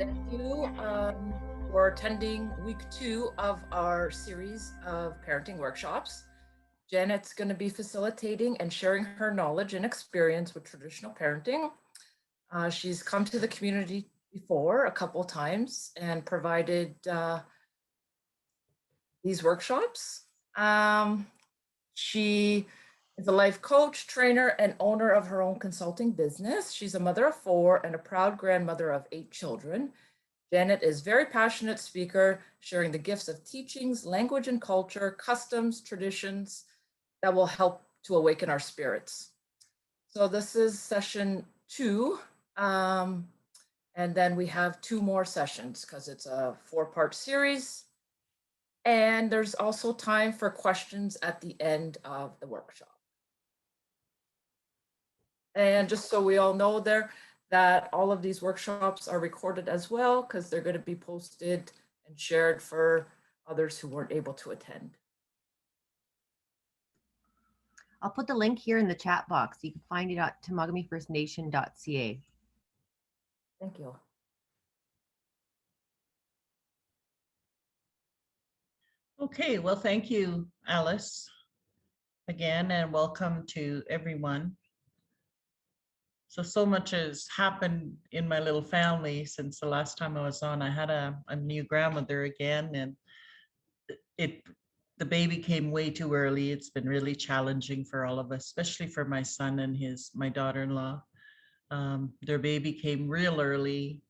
Thank you for attending week 2 of our series of parenting workshops. Janet's going to be facilitating and sharing her knowledge and experience with traditional parenting. She's come to the community before a couple times and provided these workshops. She is a life coach, trainer, and owner of her own consulting business. She's a mother of 4 and a proud grandmother of 8 children. Janet is a very passionate speaker, sharing the gifts of teachings, language and culture, customs, traditions that will help to awaken our spirits. So this is session 2. And then we have 2 more sessions because it's a 4-part series. And there's also time for questions at the end of the workshop. And just so we all know there, that all of these workshops are recorded as well because they're going to be posted and shared for others who weren't able to attend. I'll put the link here in the chat box. You can find it at temagamifirstnation.ca. Thank you. Okay, well, thank you, Alice, again, and welcome to everyone. So much has happened in my little family since the last time I was on. I had a new grandmother again, and the baby came way too early. It's been really challenging for all of us, especially for my son and my daughter-in-law. Their baby came real early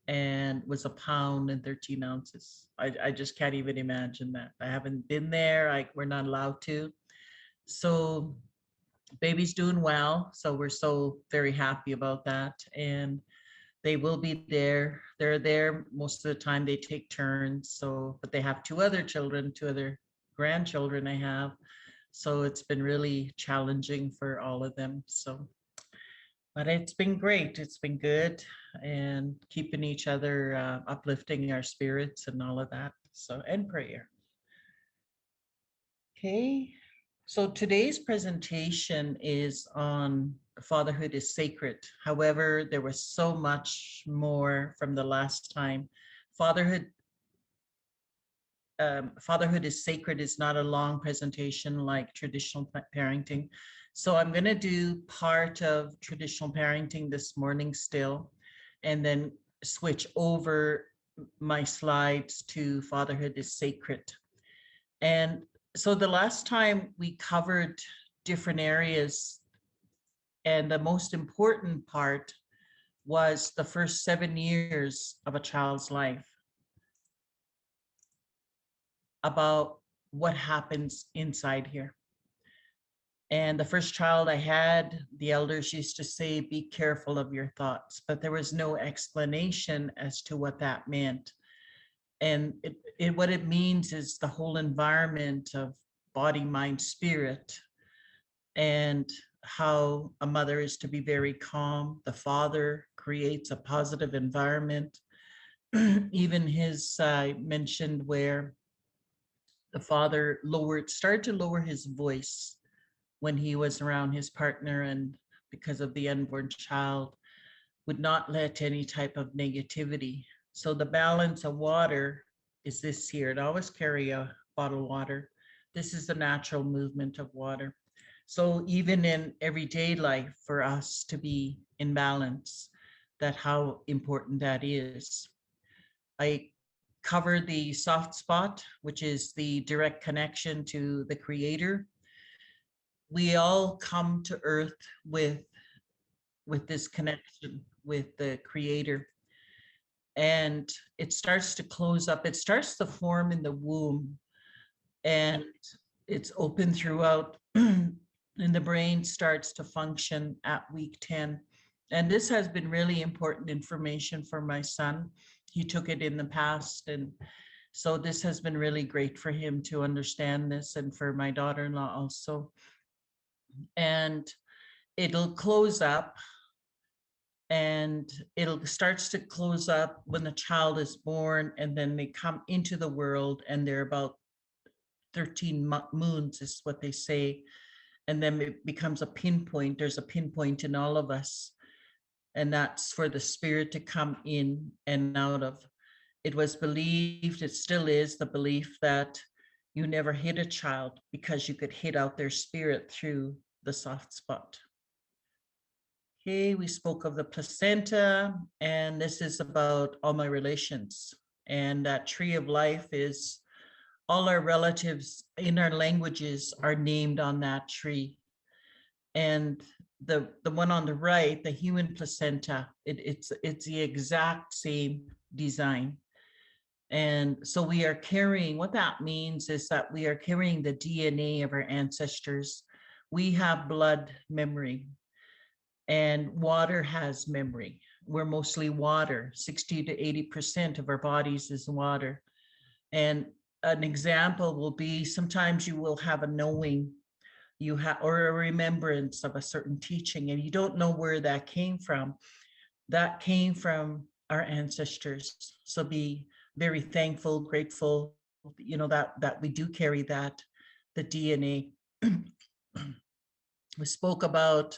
and was 1 pound and 13 ounces. I just can't even imagine that. I haven't been there. We're not allowed to. So baby's doing well. So we're so very happy about that. And they will be there. They're there most of the time. They take turns. So, but they have 2 other children, 2 other grandchildren I have. So it's been really challenging for all of them. So, but it's been great. It's been good, and keeping each other uplifting our spirits and all of that. So, and prayer. Okay. So today's presentation is on fatherhood is sacred. However, there was so much more from the last time. Fatherhood is sacred is not a long presentation like traditional parenting. So I'm going to do part of traditional parenting this morning still, and then switch over my slides to fatherhood is sacred. And so the last time we covered different areas, and the most important part was the first 7 years of a child's life, about what happens inside here. And the first child I had, the elders used to say, be careful of your thoughts, but there was no explanation as to what that meant. And what it means is the whole environment of body, mind, spirit, and how a mother is to be very calm. The father creates a positive environment. Even his mentioned where the father started to lower his voice when he was around his partner, and because of the unborn child, would not let any type of negativity. So the balance of water is this here. And always carry a bottle of water. This is the natural movement of water. So even in everyday life, for us to be in balance, that how important that is. I cover the soft spot, which is the direct connection to the creator. We all come to earth with this connection with the creator. And it starts to close up. It starts to form in the womb, and it's open throughout, and the brain starts to function at week 10. And this has been really important information for my son. He took it in the past, and so this has been really great for him to understand this, and for my daughter-in-law also. And it'll close up, and it'll starts to close up when the child is born, and then they come into the world, and they're about 13 moons is what they say. And then it becomes a pinpoint. There's a pinpoint in all of us. and that's for the spirit to come in and out of. It was believed, it still is the belief, that you never hit a child because you could hit out their spirit through the soft spot. Okay, we spoke of the placenta, and this is about all my relations. And that tree of life is all our relatives in our languages are named on that tree. And the one on the right, the human placenta, it's the exact same design. And so we are carrying, what that means is that we are carrying the DNA of our ancestors. We have blood memory, and water has memory. We're mostly water. 60 to 80% of our bodies is water. And an example will be, sometimes you will have a knowing, you have, or a remembrance of a certain teaching, and you don't know where that came from. That came from our ancestors. So be very thankful, grateful, that we do carry that, the DNA. We spoke about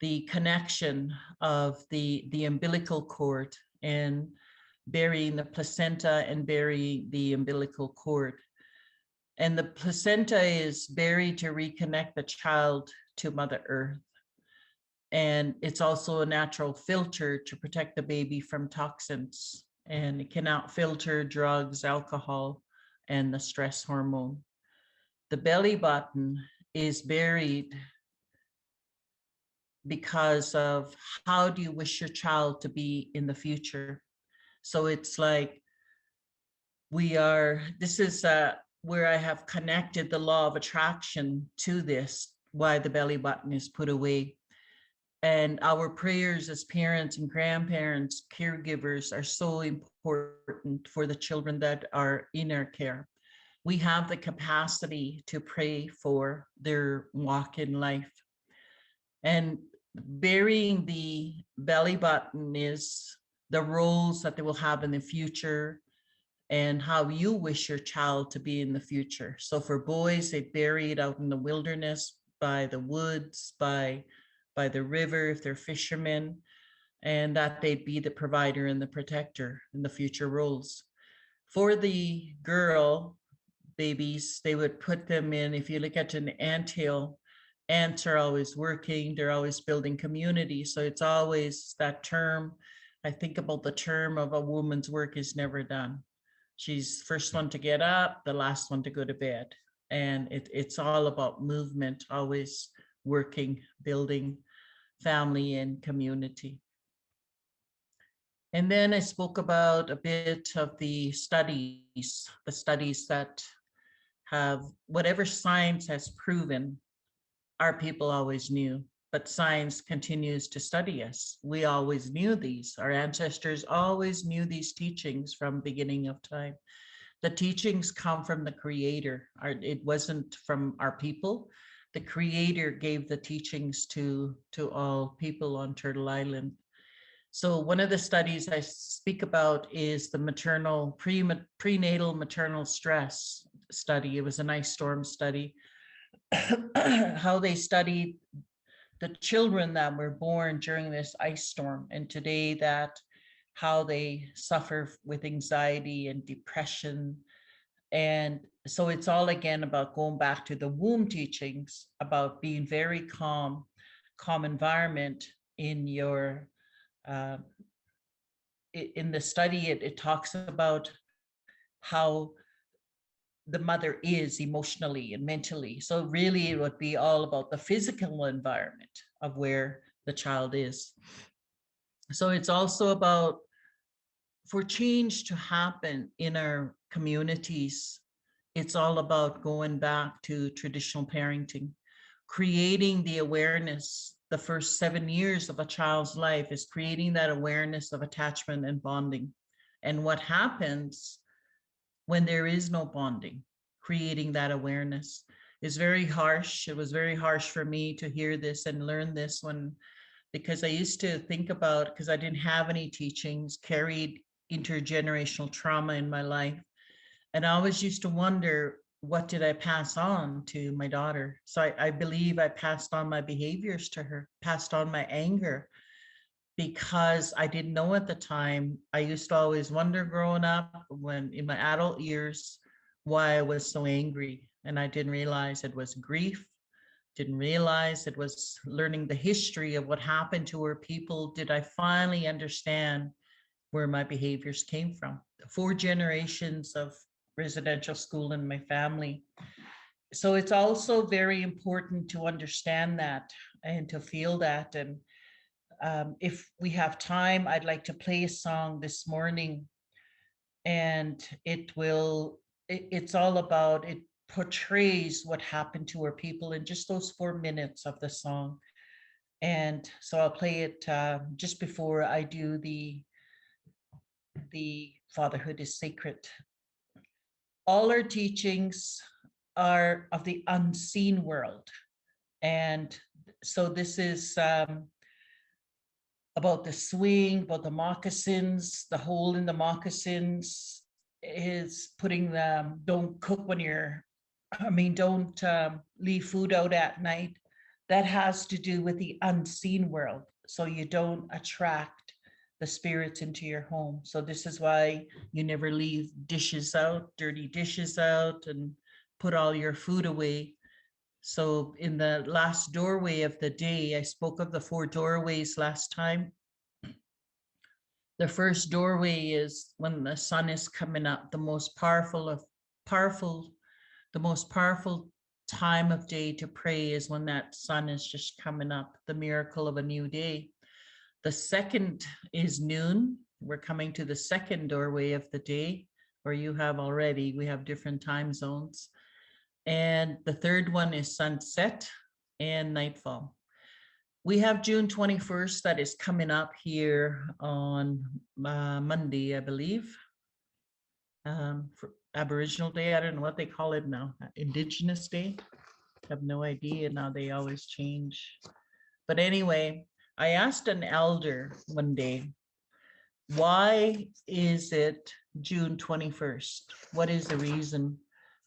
the connection of the umbilical cord and burying the placenta and burying the umbilical cord. And the placenta is buried to reconnect the child to Mother Earth. And it's also a natural filter to protect the baby from toxins. And it can outfilter drugs, alcohol, and the stress hormone. The belly button is buried because of how do you wish your child to be in the future. So it's like this is where I have connected the law of attraction to this, why the belly button is put away. And our prayers as parents and grandparents, caregivers, are so important for the children that are in our care. We have the capacity to pray for their walk in life. And burying the belly button is the roles that they will have in the future and how you wish your child to be in the future. So for boys, they bury it out in the wilderness, by the woods, by the river, if they're fishermen, and that they'd be the provider and the protector in the future roles. For the girl babies, they would put them in, if you look at an anthill, ants are always working, they're always building community. So it's always that term. I think about the term of a woman's work is never done. She's first one to get up, the last one to go to bed. And it's all about movement, always working, building family and community. And then I spoke about a bit of the studies that have, whatever science has proven, our people always knew, but science continues to study us. We always knew these. Our ancestors always knew these teachings from beginning of time. The teachings come from the Creator. It wasn't from our people. The Creator gave the teachings to all people on Turtle Island. So one of the studies I speak about is the maternal, prenatal maternal stress study. It was an ice storm study. How they studied the children that were born during this ice storm, and today that how they suffer with anxiety and depression. And so it's all again about going back to the womb teachings, about being very calm environment in your in the study. It talks about how the mother is emotionally and mentally. So really it would be all about the physical environment of where the child is. So it's also about, for change to happen in our communities, it's all about going back to traditional parenting, creating the awareness. The first 7 years of a child's life is creating that awareness of attachment and bonding. And what happens when there is no bonding, creating that awareness is very harsh. It was very harsh for me to hear this and learn this because I used to think about, because I didn't have any teachings, carried intergenerational trauma in my life. And I always used to wonder, what did I pass on to my daughter? So I believe I passed on my behaviors to her, passed on my anger, because I didn't know at the time. I used to always wonder growing up, when in my adult years, why I was so angry. And I didn't realize it was grief, didn't realize it was learning the history of what happened to our people. Did I finally understand where my behaviors came from? 4 generations of residential school in my family. So it's also very important to understand that and to feel that. And if we have time, I'd like to play a song this morning, and it's all about, it portrays what happened to our people in just those 4 minutes of the song. And so I'll play it just before I do the Fatherhood is Sacred. All our teachings are of the unseen world. And so this is about the swing, about the moccasins, the hole in the moccasins is putting them, don't cook when don't leave food out at night. That has to do with the unseen world. So you don't attract the spirits into your home. So this is why you never leave dishes out, dirty dishes out, and put all your food away. So in the last doorway of the day, I spoke of the 4 doorways last time. The first doorway is when the sun is coming up, the most powerful, the most powerful time of day to pray is when that sun is just coming up, the miracle of a new day. The second is noon. We're coming to the second doorway of the day, or you have already, we have different time zones. And the third one is sunset and nightfall. We have June 21st that is coming up here on Monday, I believe. For Aboriginal Day, I don't know what they call it now. Indigenous Day. I have no idea now, they always change. But anyway, I asked an elder one day, why is it June 21st? What is the reason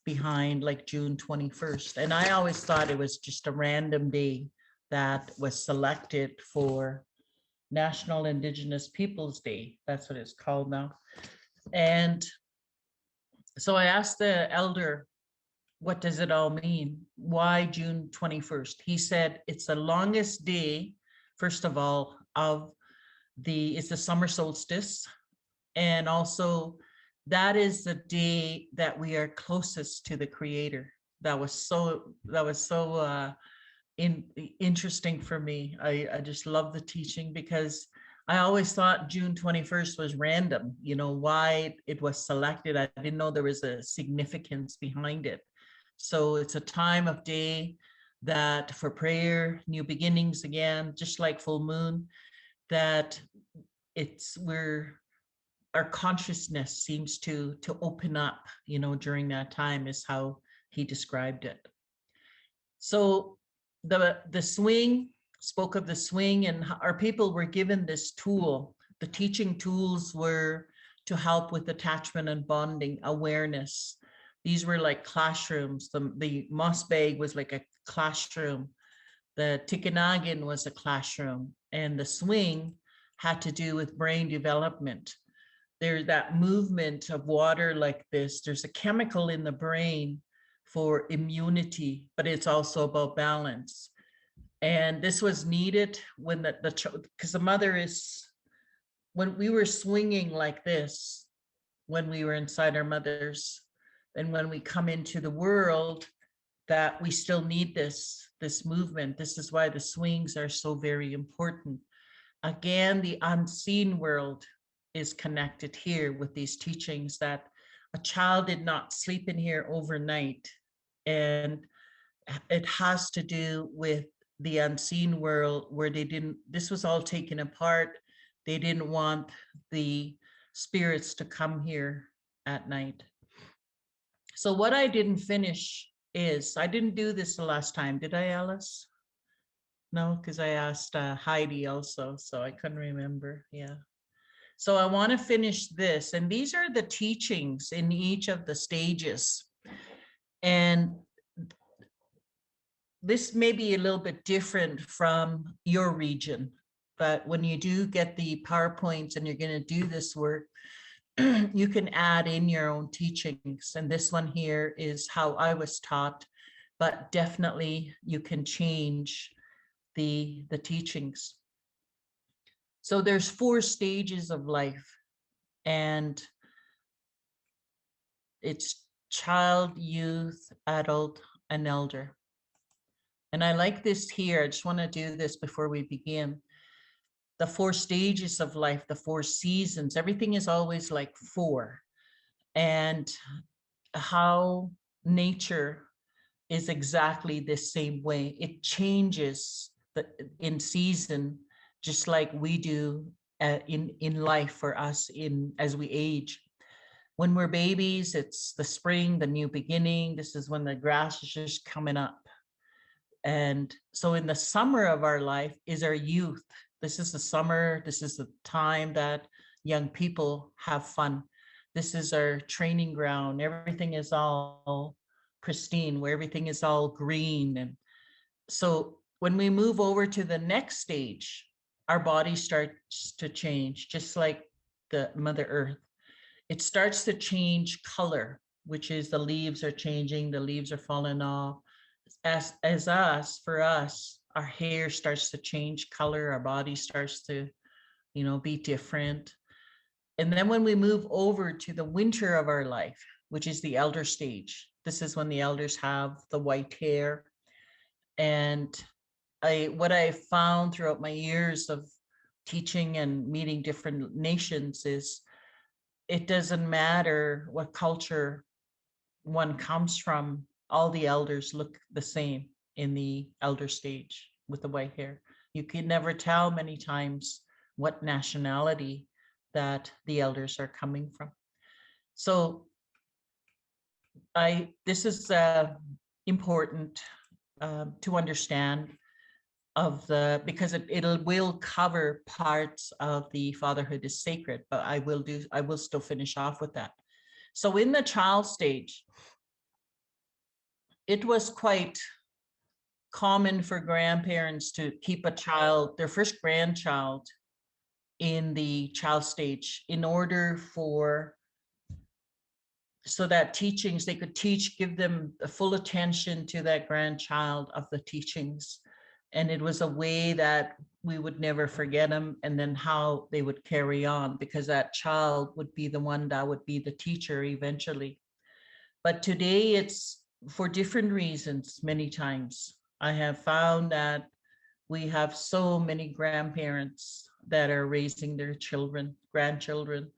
behind like June 21st? And I always thought it was just a random day that was selected for National Indigenous Peoples Day. That's what it's called now. And so I asked the elder, what does it all mean? Why June 21st? He said, it's the longest day, first of all, it's the summer solstice. And also that is the day that we are closest to the Creator. That was so interesting for me. I just love the teaching, because I always thought June 21st was random, why it was selected. I didn't know there was a significance behind it. So it's a time of day that for prayer, new beginnings again, just like full moon, that our consciousness seems to open up, during that time, is how he described it. So the swing, spoke of the swing, and our people were given this tool. The teaching tools were to help with attachment and bonding awareness. These were like classrooms. The moss bag was like a classroom. The Tikanagan was a classroom, and the swing had to do with brain development. There's that movement of water like this. There's a chemical in the brain for immunity, but it's also about balance. And this was needed when because the mother is, when we were swinging like this, when we were inside our mothers, and when we come into the world, that we still need this movement. This is why the swings are so very important. Again, the unseen world is connected here with these teachings, that a child did not sleep in here overnight. And it has to do with the unseen world, where this was all taken apart. They didn't want the spirits to come here at night. So what I didn't finish is, I didn't do this the last time, did I, Alice? No, because I asked Heidi also, so I couldn't remember. Yeah. So I want to finish this, and these are the teachings in each of the stages. And this may be a little bit different from your region, but when you do get the PowerPoints and you're going to do this work, you can add in your own teachings. And this one here is how I was taught, but definitely you can change the teachings. So there's 4 stages of life, and it's child, youth, adult, and elder. And I like this here. I just want to do this before we begin. The 4 stages of life, the 4 seasons, everything is always like 4. And how nature is exactly the same way. It changes in season, just like we do in life for us as we age. When we're babies, it's the spring, the new beginning. This is when the grass is just coming up. And so in the summer of our life is our youth. This is the summer. This is the time that young people have fun. This is our training ground. Everything is all pristine, where everything is all green. And so when we move over to the next stage, our body starts to change, just like the Mother Earth. It starts to change color, which is the leaves are changing, the leaves are falling off. For us, our hair starts to change color, our body starts to, be different. And then when we move over to the winter of our life, which is the elder stage, this is when the elders have the white hair. And what I found throughout my years of teaching and meeting different nations is it doesn't matter what culture one comes from, all the elders look the same in the elder stage with the white hair. You can never tell many times what nationality that the elders are coming from. So this is important to understand because it will cover parts of the fatherhood is sacred, but I will still finish off with that. So in the child stage, it was quite common for grandparents to keep their first grandchild in the child stage in order so that they could give them the full attention to that grandchild of the teachings. And it was a way that we would never forget them, and then how they would carry on, because that child would be the one that would be the teacher eventually. But today it's for different reasons. Many times I have found that we have so many grandparents that are raising their grandchildren,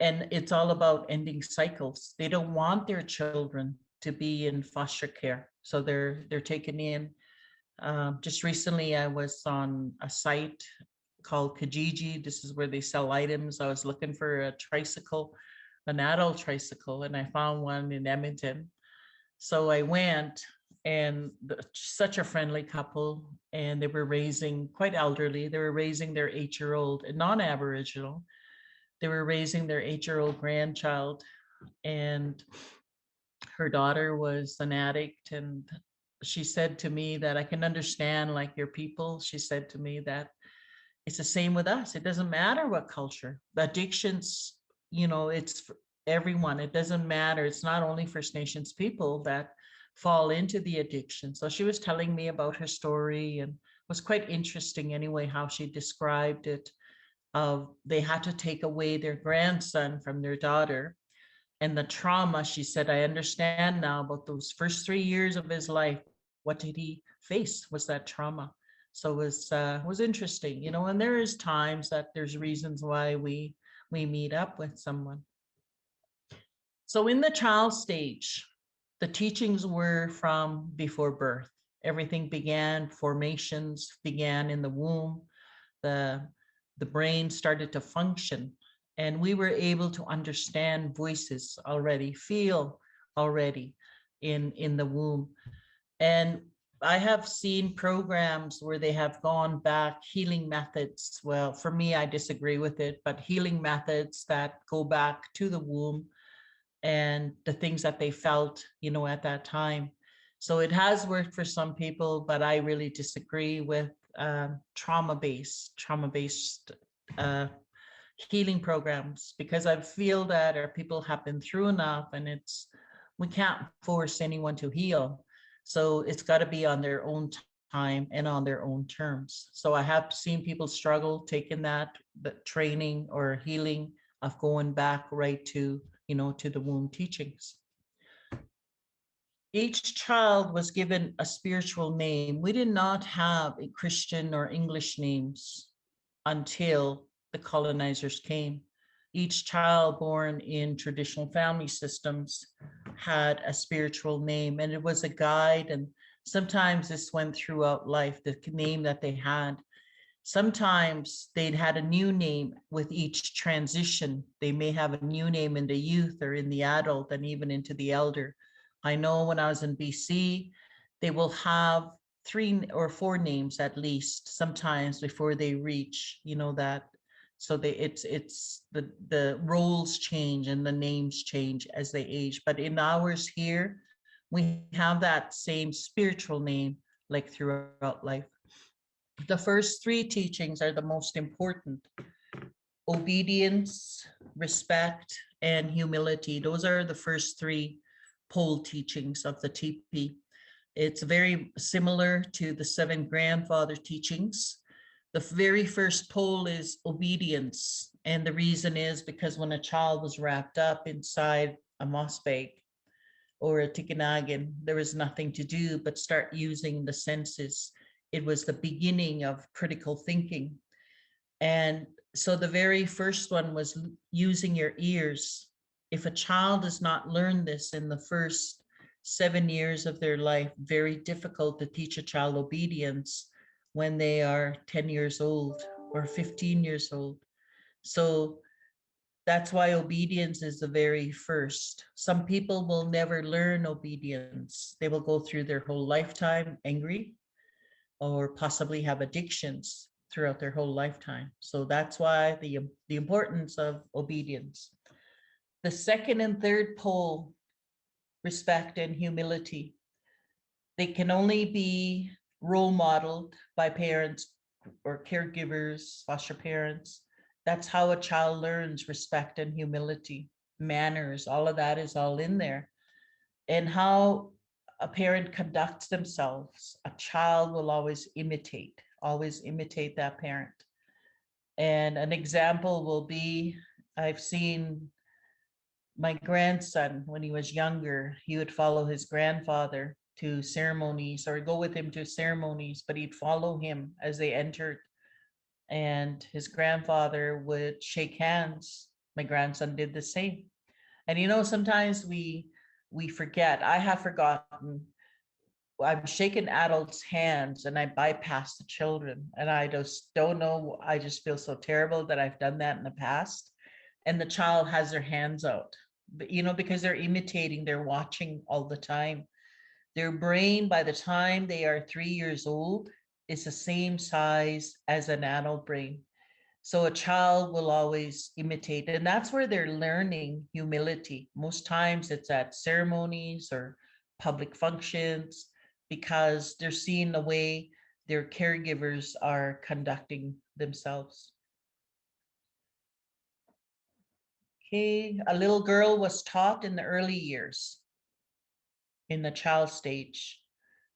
and it's all about ending cycles. They don't want their children to be in foster care, so they're taken in. Just recently, I was on a site called Kijiji. This is where they sell items. I was looking for a tricycle, an adult tricycle, and I found one in Edmonton. So I went, and such a friendly couple, and they were raising, quite elderly. They were raising their 8-year-old, non-Aboriginal. They were raising their 8-year-old grandchild, and her daughter was an addict. And she said to me that I can understand, like, your people. She said to me that it's the same with us. It doesn't matter what culture. The addictions, it's for everyone. It doesn't matter. It's not only First Nations people that fall into the addiction. So she was telling me about her story, and it was quite interesting anyway, how she described it. They had to take away their grandson from their daughter. And the trauma, she said, I understand now about those first 3 years of his life. What did he face was that trauma. So it was interesting, and there is times that there's reasons why we meet up with someone. So in the child stage, the teachings were from before birth. Everything formations began in the womb. The brain started to function, and we were able to understand voices already, feel already in the womb. And I have seen programs where they have gone back, healing methods. Well, for me, I disagree with it, but healing methods that go back to the womb and the things that they felt, at that time. So it has worked for some people, but I really disagree with trauma-based uh, healing programs, because I feel that our people have been through enough, and we can't force anyone to heal. So it's got to be on their own time and on their own terms. So I have seen people struggle taking the training or healing of going back right to, to the womb teachings. Each child was given a spiritual name. We did not have a Christian or English names until the colonizers came. Each child born in traditional family systems had a spiritual name, and it was a guide. And sometimes this went throughout life, the name that they had. Sometimes they'd had a new name with each transition. They may have a new name in the youth or in the adult and even into the elder. I know when I was in BC, they will have 3 or 4 names at least sometimes before they reach, that. So it's the roles change and the names change as they age. But in ours here, we have that same spiritual name like throughout life. The first 3 teachings are the most important: obedience, respect, and humility. Those are the first 3 pole teachings of the TP. It's very similar to the 7 grandfather teachings. The very first pole is obedience. And the reason is because when a child was wrapped up inside a moss bag or a tikinagin, there was nothing to do but start using the senses. It was the beginning of critical thinking. And so the very first one was using your ears. If a child does not learn this in the first 7 years of their life, very difficult to teach a child obedience when they are 10 years old or 15 years old. So that's why obedience is the very first. Some people will never learn obedience. They will go through their whole lifetime angry or possibly have addictions throughout their whole lifetime. So that's why the importance of obedience. The second and third pole, respect and humility. They can only be role modeled by parents or caregivers, foster parents. That's how a child learns respect and humility, manners, all of that is all in there. And how a parent conducts themselves, a child will always imitate that parent. And an example will be, I've seen my grandson when he was younger, he would follow his grandfather to ceremonies or go with him to ceremonies, but he'd follow him as they entered. And his grandfather would shake hands. My grandson did the same. And sometimes we forget. I have forgotten. I'm shaking adults' hands and I bypass the children. And I just don't know. I just feel so terrible that I've done that in the past. And the child has their hands out, because they're imitating, they're watching all the time. Their brain, by the time they are 3 years old, is the same size as an adult brain. So a child will always imitate, and that's where they're learning humility. Most times it's at ceremonies or public functions because they're seeing the way their caregivers are conducting themselves. Okay, a little girl was taught in the early years, in the child stage,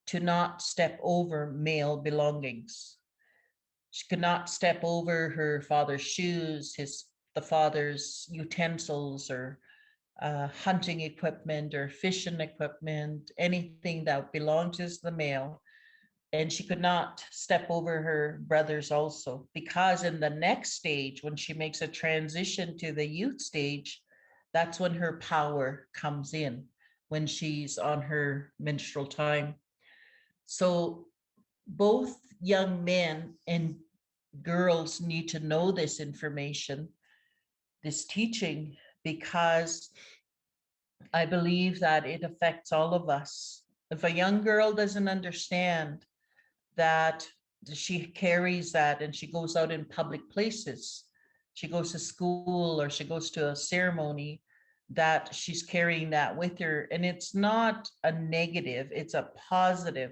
to not step over male belongings. She could not step over her father's shoes, the father's utensils or hunting equipment or fishing equipment, anything that belonged to the male. And she could not step over her brothers also, because in the next stage, when she makes a transition to the youth stage, that's when her power comes in, when she's on her menstrual time. So both young men and girls need to know this information, this teaching, because I believe that it affects all of us. If a young girl doesn't understand that she carries that and she goes out in public places, she goes to school or she goes to a ceremony, that she's carrying that with her. And it's not a negative, it's a positive,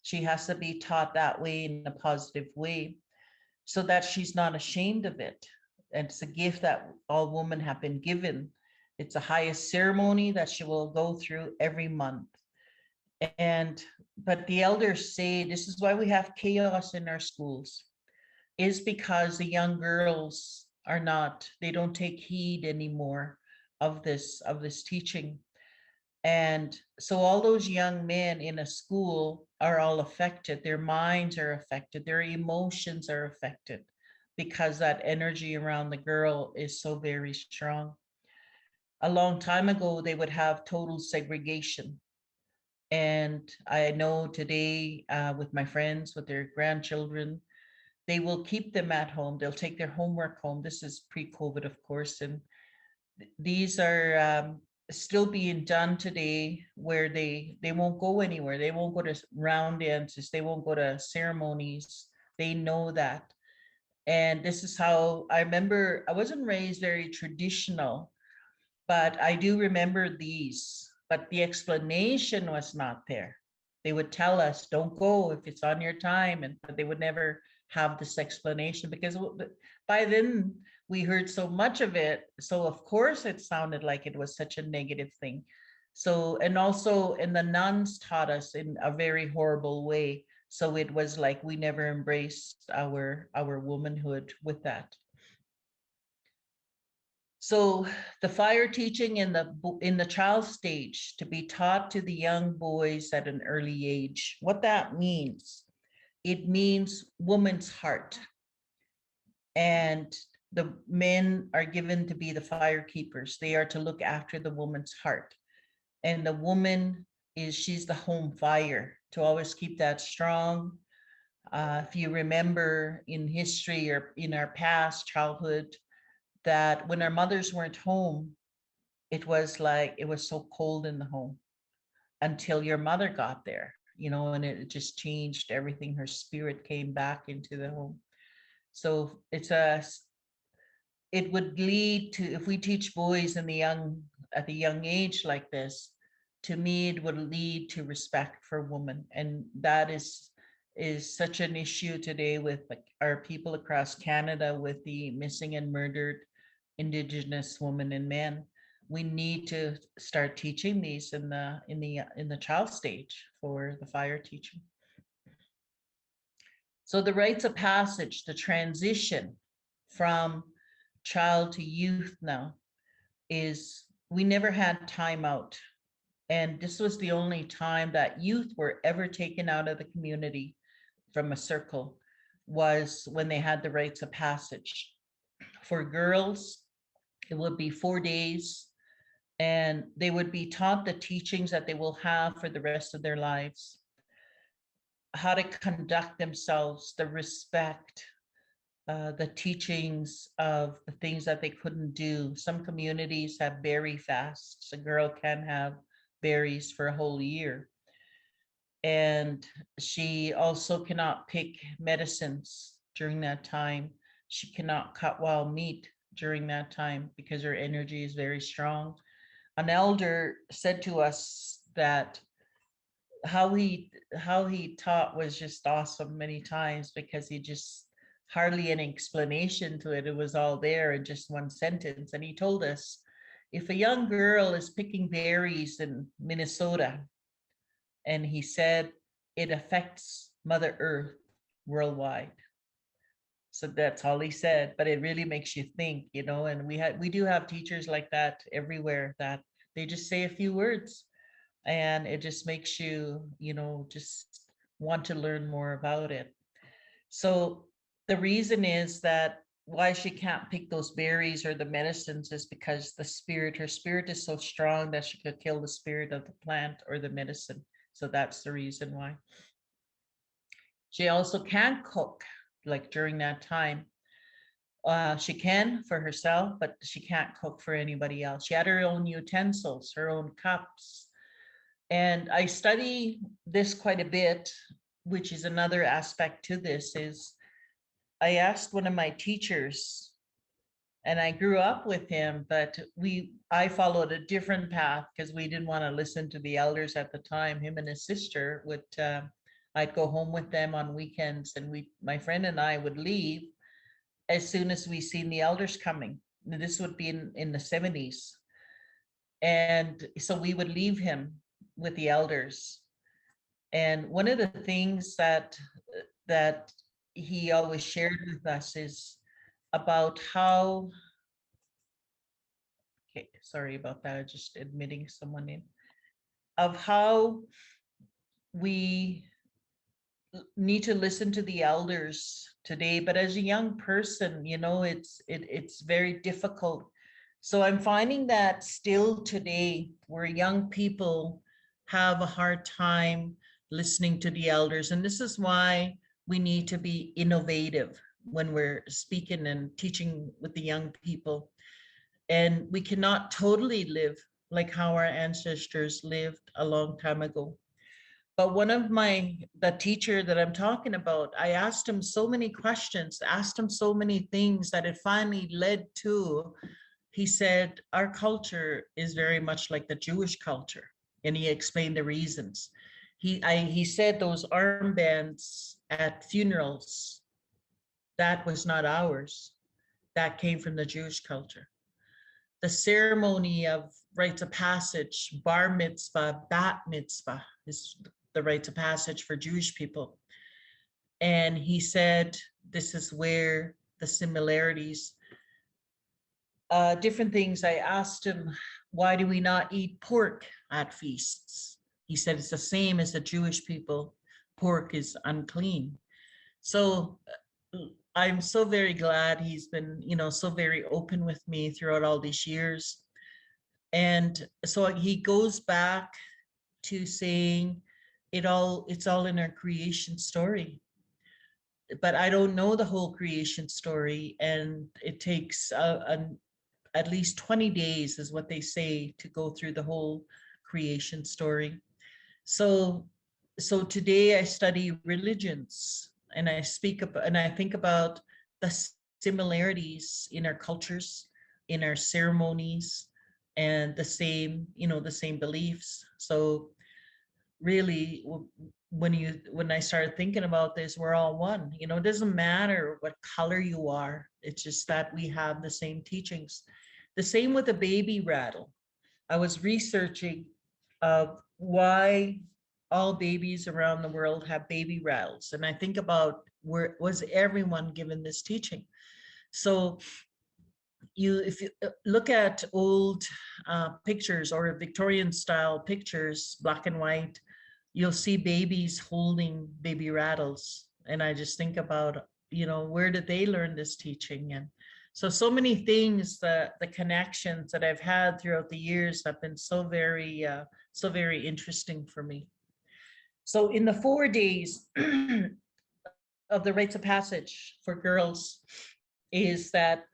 She has to be taught that way in a positive way so that she's not ashamed of it. And it's a gift that all women have been given. It's the highest ceremony that she will go through every month. And but the elders say this is why we have chaos in our schools, is because the young girls are not, they don't take heed anymore of this teaching. And so all those young men in a school are all affected. Their minds are affected. Their emotions are affected because that energy around the girl is so very strong. A long time ago, they would have total segregation. And I know today, with my friends, with their grandchildren, they will keep them at home. They'll take their homework home. This is pre-COVID, of course, and these are still being done today, where they won't go anywhere. They won't go to round dances. They won't go to ceremonies. They know that. And this is how I remember. I wasn't raised very traditional, but I do remember these. But the explanation was not there. They would tell us, "Don't go if it's on your time," and but they would never have this explanation because by then we heard so much of it. So of course it sounded like it was such a negative thing. So, and also, and the nuns taught us in a very horrible way. So it was like we never embraced our womanhood with that. So the fire teaching in the child stage to be taught to the young boys at an early age. What that means, it means woman's heart. And the men are given to be the fire keepers. They are to look after the woman's heart. And the woman she's the home fire, to always keep that strong. If you remember in history or in our past childhood, that when our mothers weren't home, it was like it was so cold in the home until your mother got there, and it just changed everything. Her spirit came back into the home. So it would lead to, if we teach boys in the young at the young age like this, to me it would lead to respect for women. And that is such an issue today with like our people across Canada, with the missing and murdered Indigenous women and men. We need to start teaching these in the child stage for the fire teaching. So the rites of passage, the transition from child to youth now, is we never had time out. And this was the only time that youth were ever taken out of the community from a circle, was when they had the rites of passage. For girls, it would be 4 days, and they would be taught the teachings that they will have for the rest of their lives, how to conduct themselves, the respect, the teachings of the things that they couldn't do. Some communities have berry fasts. A girl can have berries for a whole year. And she also cannot pick medicines during that time. She cannot cut wild meat during that time because her energy is very strong. An elder said to us that how he taught was just awesome many times, because he just hardly any explanation to it. It was all there in just one sentence. And he told us, if a young girl is picking berries in Minnesota, and he said it affects Mother Earth worldwide. So that's all he said, but it really makes you think, and we do have teachers like that everywhere, that they just say a few words and it just makes you, just want to learn more about it. So the reason is that why she can't pick those berries or the medicines is because her spirit is so strong that she could kill the spirit of the plant or the medicine. So that's the reason why. She also can't cook, like during that time. She can for herself, but she can't cook for anybody else. She had her own utensils, her own cups. And I study this quite a bit, which is another aspect to this, is I asked one of my teachers, and I grew up with him, but I followed a different path because we didn't want to listen to the elders at the time. Him and his sister would I'd go home with them on weekends, and my friend and I would leave as soon as we seen the elders coming. This would be in the 70s. And so we would leave him with the elders. And one of the things that he always shared with us is about how, okay, sorry about that, just admitting someone in, of how we need to listen to the elders today. But as a young person, it's very difficult. So I'm finding that still today, where young people have a hard time listening to the elders. And this is why we need to be innovative when we're speaking and teaching with the young people. And we cannot totally live like how our ancestors lived a long time ago. But the teacher that I'm talking about, I asked him so many questions, asked him so many things, that it finally led to, he said, our culture is very much like the Jewish culture. And he explained the reasons. He said those armbands at funerals, that was not ours. That came from the Jewish culture. The ceremony of rites of passage, bar mitzvah, bat mitzvah, is the rites of passage for Jewish people. And he said, this is where the similarities, different things. I asked him, why do we not eat pork at feasts? He said, it's the same as the Jewish people. Pork is unclean. So I'm so very glad he's been, so very open with me throughout all these years. And so he goes back to saying it's all in our creation story. But I don't know the whole creation story, and it takes at least 20 days is what they say to go through the whole creation story. So today I study religions, and I think about the similarities in our cultures, in our ceremonies, and the same beliefs. So really, when I started thinking about this, we're all one. It doesn't matter what color you are. It's just that we have the same teachings. The same with the baby rattle. I was researching why all babies around the world have baby rattles, and I think about, where was everyone given this teaching? So if you look at old pictures or Victorian style pictures, black and white, you'll see babies holding baby rattles. And I just think about, where did they learn this teaching? And so many things, the connections that I've had throughout the years have been so very interesting for me. So in the 4 days of the rites of passage for girls, is that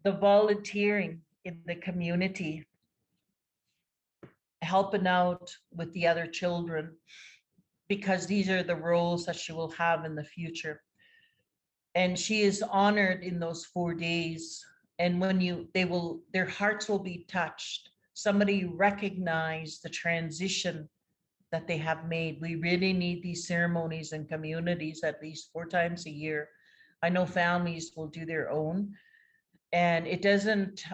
the volunteering in the community, helping out with the other children, because these are the roles that she will have in the future. And she is honored in those 4 days. And when their hearts will be touched. Somebody recognize the transition that they have made. We really need these ceremonies and communities at least 4 times a year. I know families will do their own. And it doesn't,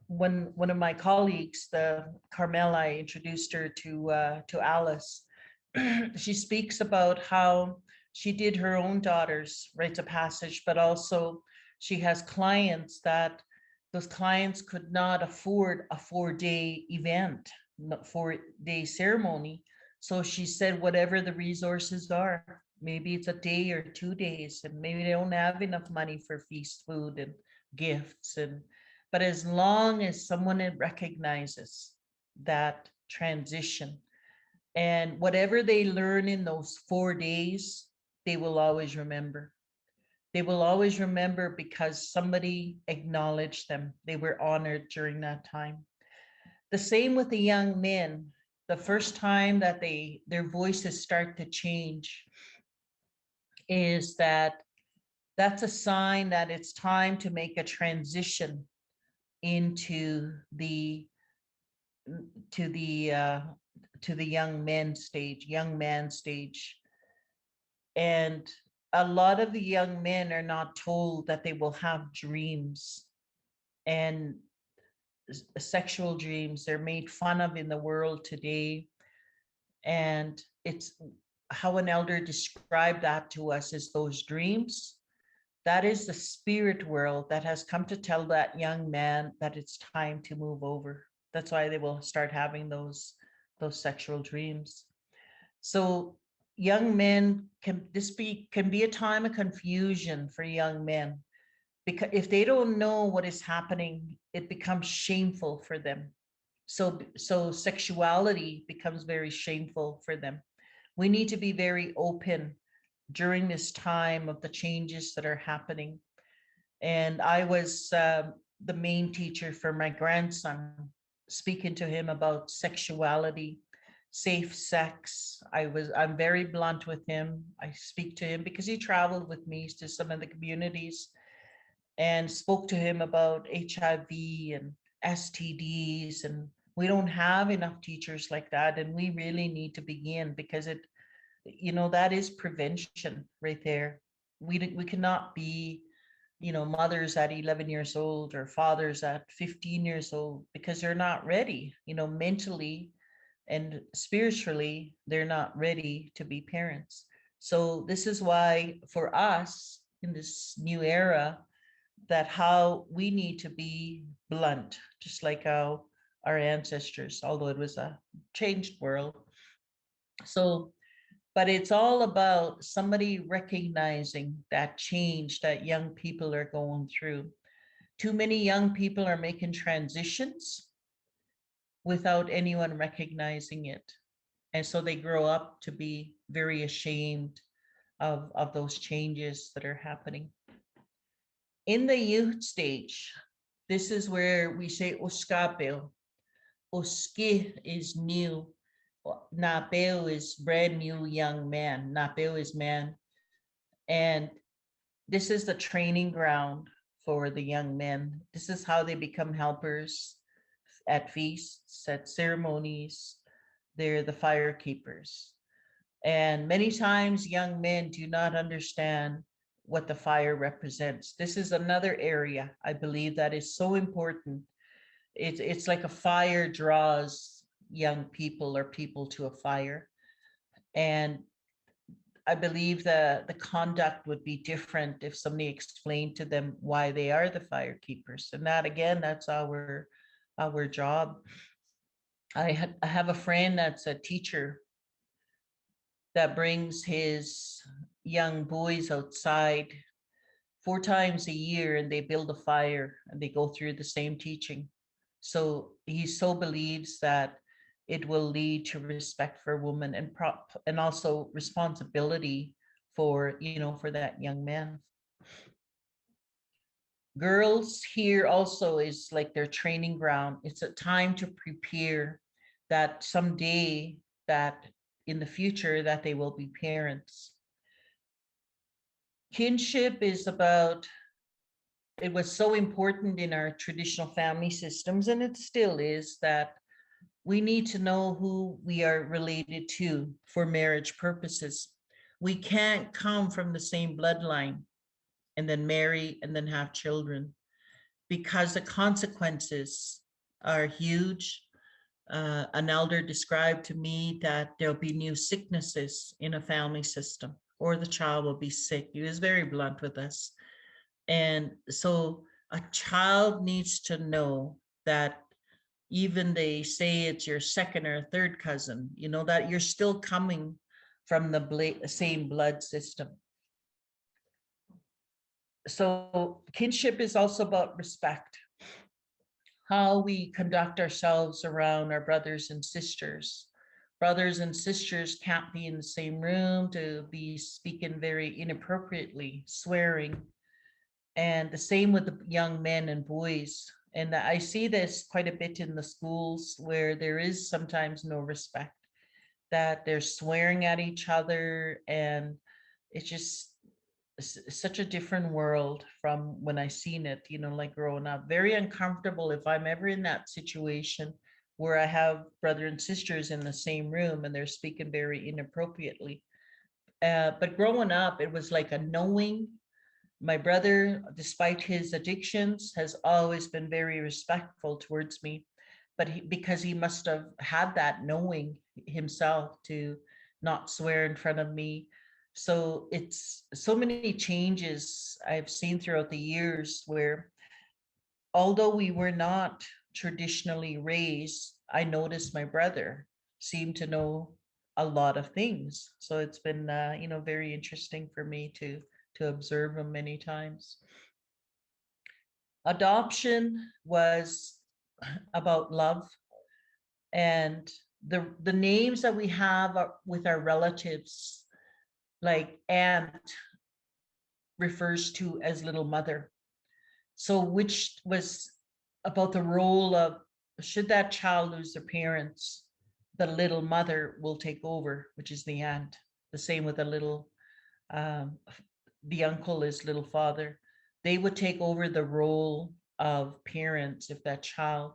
when one of my colleagues, the Carmel, I introduced her to Alice, she speaks about how she did her own daughter's rites of passage, but also she has clients that those clients could not afford a 4-day event, 4-day ceremony. So she said, whatever the resources are, maybe it's a day or 2 days, and maybe they don't have enough money for feast food and gifts, but as long as someone recognizes that transition, and whatever they learn in those 4 days, they will always remember. They will always remember because somebody acknowledged them. They were honored during that time. The same with the young men. The first time that their voices start to change is that's a sign that it's time to make a transition into the to the young man stage. And a lot of the young men are not told that they will have dreams and sexual dreams. They're made fun of in the world today. And it's how an elder described that to us as those dreams. That is the spirit world that has come to tell that young man that it's time to move over. That's why they will start having those sexual dreams. So young men can be a time of confusion for young men, because if they don't know what is happening, it becomes shameful for them. So sexuality becomes very shameful for them. We need to be very open during this time of the changes that are happening. And I was the main teacher for my grandson, speaking to him about sexuality, safe sex. I'm very blunt with him. I speak to him because he traveled with me to some of the communities, and spoke to him about HIV and STDs. And we don't have enough teachers like that. And we really need to begin, because that is prevention right there. We cannot be, mothers at 11 years old or fathers at 15 years old, because they're not ready, mentally and spiritually, they're not ready to be parents. So this is why for us in this new era, that how we need to be blunt, just like how our ancestors, although it was a changed world. So, but it's all about somebody recognizing that change that young people are going through. Too many young people are making transitions without anyone recognizing it. And so they grow up to be very ashamed of those changes that are happening. In the youth stage, this is where we say uskapeo. Uski is new. Napeo is brand new young man. Napeo is man. And this is the training ground for the young men. This is how they become helpers at feasts, at ceremonies. They're the fire keepers. And many times young men do not understand what the fire represents. This is another area I believe that is so important. It's like a fire draws young people or people to a fire. And I believe the conduct would be different if somebody explained to them why they are the fire keepers. And that again, that's our job. I have a friend that's a teacher that brings his young boys outside 4 times a year, and they build a fire and they go through the same teaching. So he so believes that it will lead to respect for women, and also responsibility for for that young man. Girls here also is like their training ground. It's a time to prepare that someday, that in the future, that they will be parents. Kinship is about, it was so important in our traditional family systems, and it still is, that we need to know who we are related to for marriage purposes. We can't come from the same bloodline and then marry and then have children, because the consequences are huge. An elder described to me that there'll be new sicknesses in a family system, or the child will be sick. He was very blunt with us. And so a child needs to know that even they say it's your second or third cousin, that you're still coming from the same blood system. So kinship is also about respect, how we conduct ourselves around our brothers and sisters. Brothers and sisters can't be in the same room to be speaking very inappropriately, swearing. And the same with the young men and boys. And I see this quite a bit in the schools, where there is sometimes no respect, that they're swearing at each other. And it's just such a different world from when I seen it, like growing up. Very uncomfortable if I'm ever in that situation where I have brother and sisters in the same room and they're speaking very inappropriately. But growing up, it was like a knowing. My brother, despite his addictions, has always been very respectful towards me, but because he must have had that knowing himself to not swear in front of me. So it's so many changes I've seen throughout the years where, although we were not traditionally raised, I noticed my brother seemed to know a lot of things. So it's been, very interesting for me to observe him many times. Adoption was about love, and the names that we have with our relatives, like aunt refers to as little mother. So which was about the role of, should that child lose their parents, the little mother will take over, which is the aunt. The same with um, the uncle is little father. They would take over the role of parents if that child.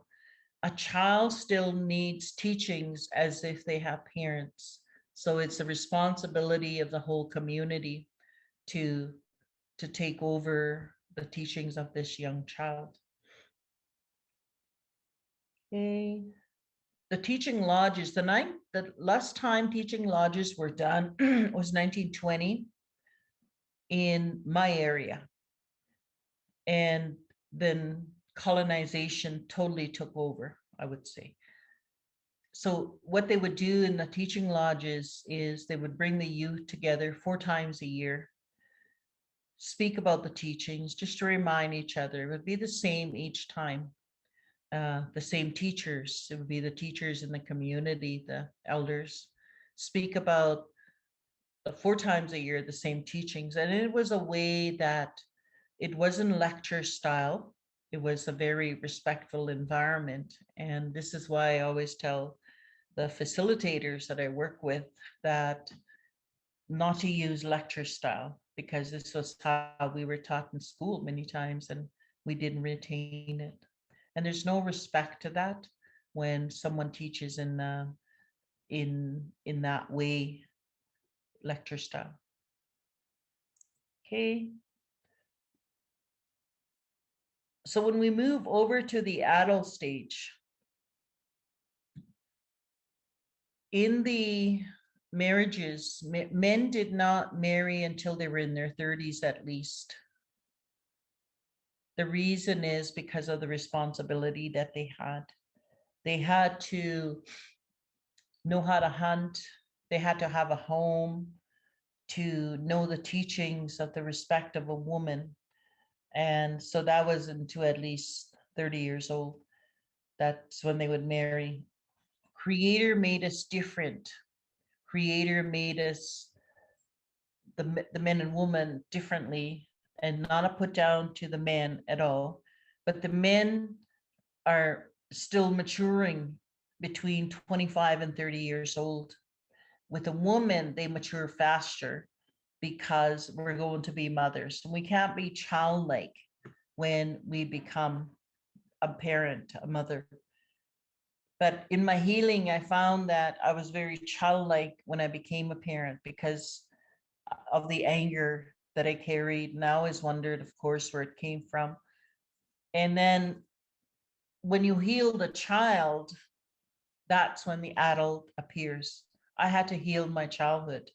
A child still needs teachings as if they have parents. So it's a responsibility of the whole community to to take over the teachings of this young child. Okay. The teaching lodges, the last time teaching lodges were done was 1920 in my area. And then colonization totally took over, I would say. So what they would do in the teaching lodges is they would bring the youth together 4 times a year, speak about the teachings, just to remind each other. It would be the same each time. The same teachers, it would be the teachers in the community, the elders, speak about 4 times a year the same teachings. And it was a way that it wasn't lecture style. It was a very respectful environment. And this is why I always tell the facilitators that I work with that not to use lecture style, because this was how we were taught in school many times and we didn't retain it. And there's no respect to that when someone teaches in that way, lecture style. Okay. So when we move over to the adult stage, in the marriages, men did not marry until they were in their 30s at least. The reason is because of the responsibility that they had. They had to know how to hunt, they had to have a home, to know the teachings of the respect of a woman. And so that was into at least 30 years old. That's when they would marry. Creator made us different. Creator made us, the men and women, differently, and not a put down to the men at all. But the men are still maturing between 25 and 30 years old. With a woman, they mature faster because we're going to be mothers. And we can't be childlike when we become a parent, a mother. But in my healing, I found that I was very childlike when I became a parent because of the anger that I carried. And I always wondered, of course, where it came from. And then when you heal the child, that's when the adult appears. I had to heal my childhood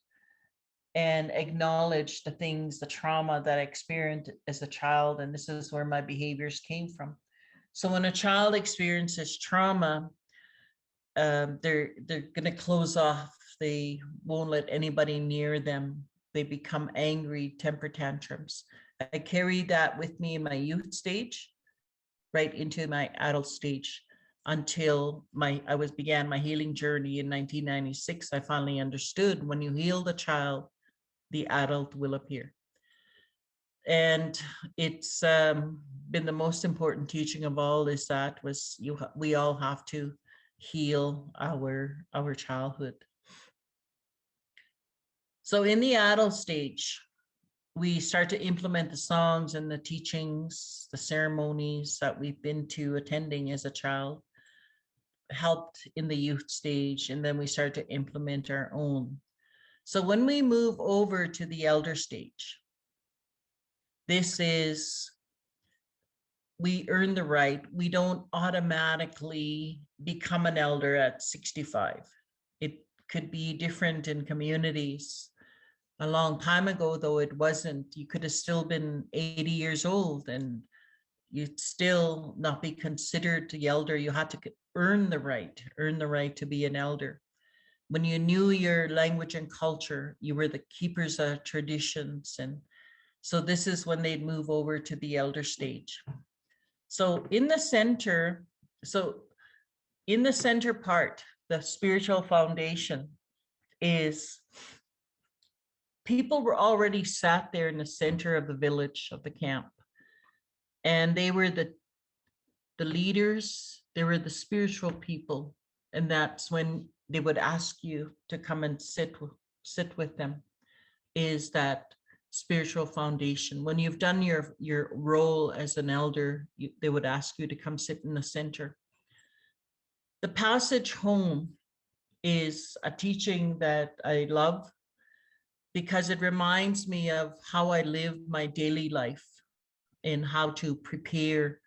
and acknowledge the things, the trauma that I experienced as a child. And this is where my behaviors came from. So when a child experiences trauma, they're going to close off. They won't let anybody near them. They become angry, temper tantrums. I carried that with me in my youth stage, right into my adult stage, until began my healing journey in 1996. I finally understood when you heal the child, the adult will appear. And it's been the most important teaching of all is that we all have to heal our childhood. So in the adult stage, we start to implement the songs and the teachings, the ceremonies that we've been to attending as a child. helped in the youth stage, and then we start to implement our own. So when we move over to the elder stage, this is, we earn the right. We don't automatically become an elder at 65. It could be different in communities. A long time ago, though, it wasn't. You could have still been 80 years old and you'd still not be considered the elder. You had to earn the right to be an elder. When you knew your language and culture, you were the keepers of traditions. And so this is when they'd move over to the elder stage. So in the center part, the spiritual foundation is, people were already sat there in the center of the village, of the camp. And they were the leaders, they were the spiritual people. And that's when they would ask you to come and sit with them, is that spiritual foundation. When you've done your role as an elder, they would ask you to come sit in the center. The passage home is a teaching that I love because it reminds me of how I live my daily life and how to prepare.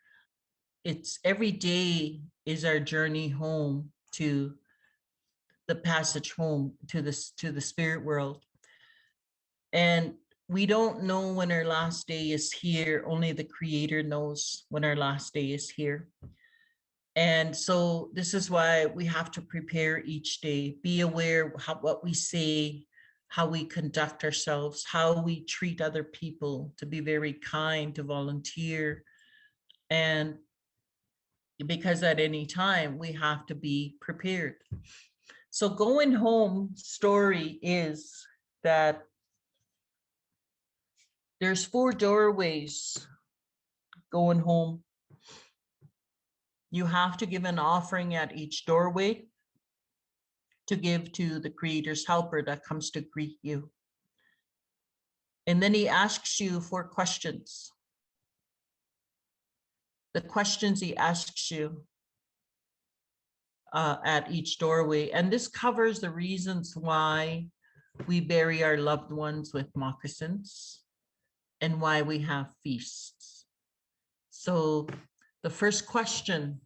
It's every day is our journey home to the passage home, to the spirit world. And we don't know when our last day is here. Only the Creator knows when our last day is here. And so this is why we have to prepare each day, be aware of what we say, how we conduct ourselves, how we treat other people, to be very kind, to volunteer. And because at any time we have to be prepared. So going home story is that there's 4 doorways going home. You have to give an offering at each doorway to give to the Creator's helper that comes to greet you. And then he asks you 4 questions. The questions he asks you at each doorway. And this covers the reasons why we bury our loved ones with moccasins and why we have feasts. So the first question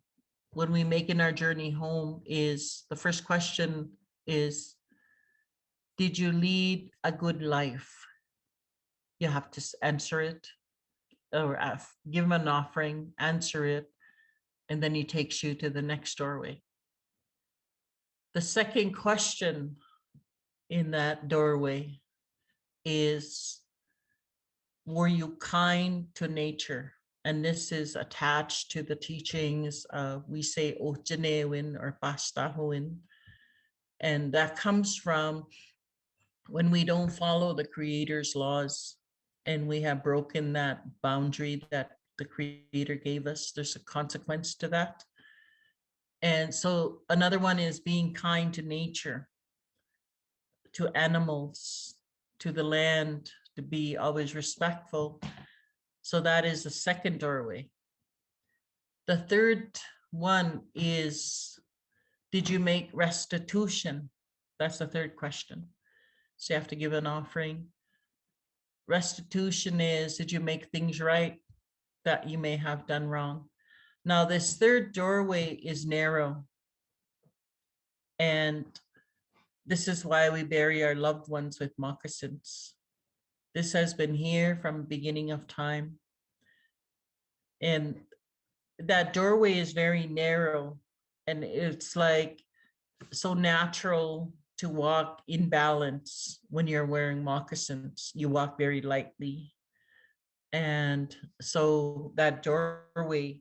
when we make in our journey home is, the first question is, did you lead a good life? You have to answer it, or give him an offering, answer it, and then he takes you to the next doorway. The second question in that doorway is, were you kind to nature? And this is attached to the teachings of, we say, Ochenewin or Pastahuin. And that comes from when we don't follow the Creator's laws and we have broken that boundary that the Creator gave us, there's a consequence to that. And so another one is being kind to nature, to animals, to the land, to be always respectful. So that is the second doorway. The third one is, did you make restitution? That's the third question. So you have to give an offering. Restitution is, did you make things right that you may have done wrong? Now, this third doorway is narrow. And this is why we bury our loved ones with moccasins. This has been here from the beginning of time. And that doorway is very narrow. And it's like so natural to walk in balance when you're wearing moccasins. You walk very lightly. And so that doorway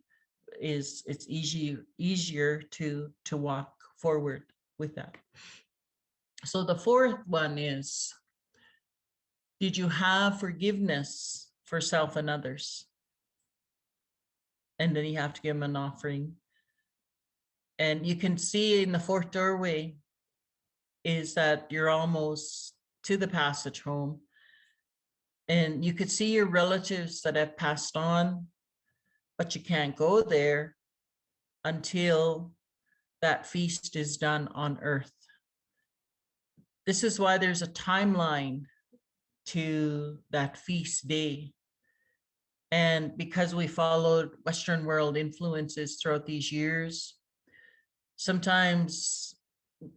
is, it's easier to walk forward with that. So the fourth one is, did you have forgiveness for self and others? And then you have to give them an offering. And you can see in the fourth doorway is that you're almost to the passage home. And you could see your relatives that have passed on, but you can't go there until that feast is done on earth. This is why there's a timeline to that feast day. And because we followed Western world influences throughout these years, sometimes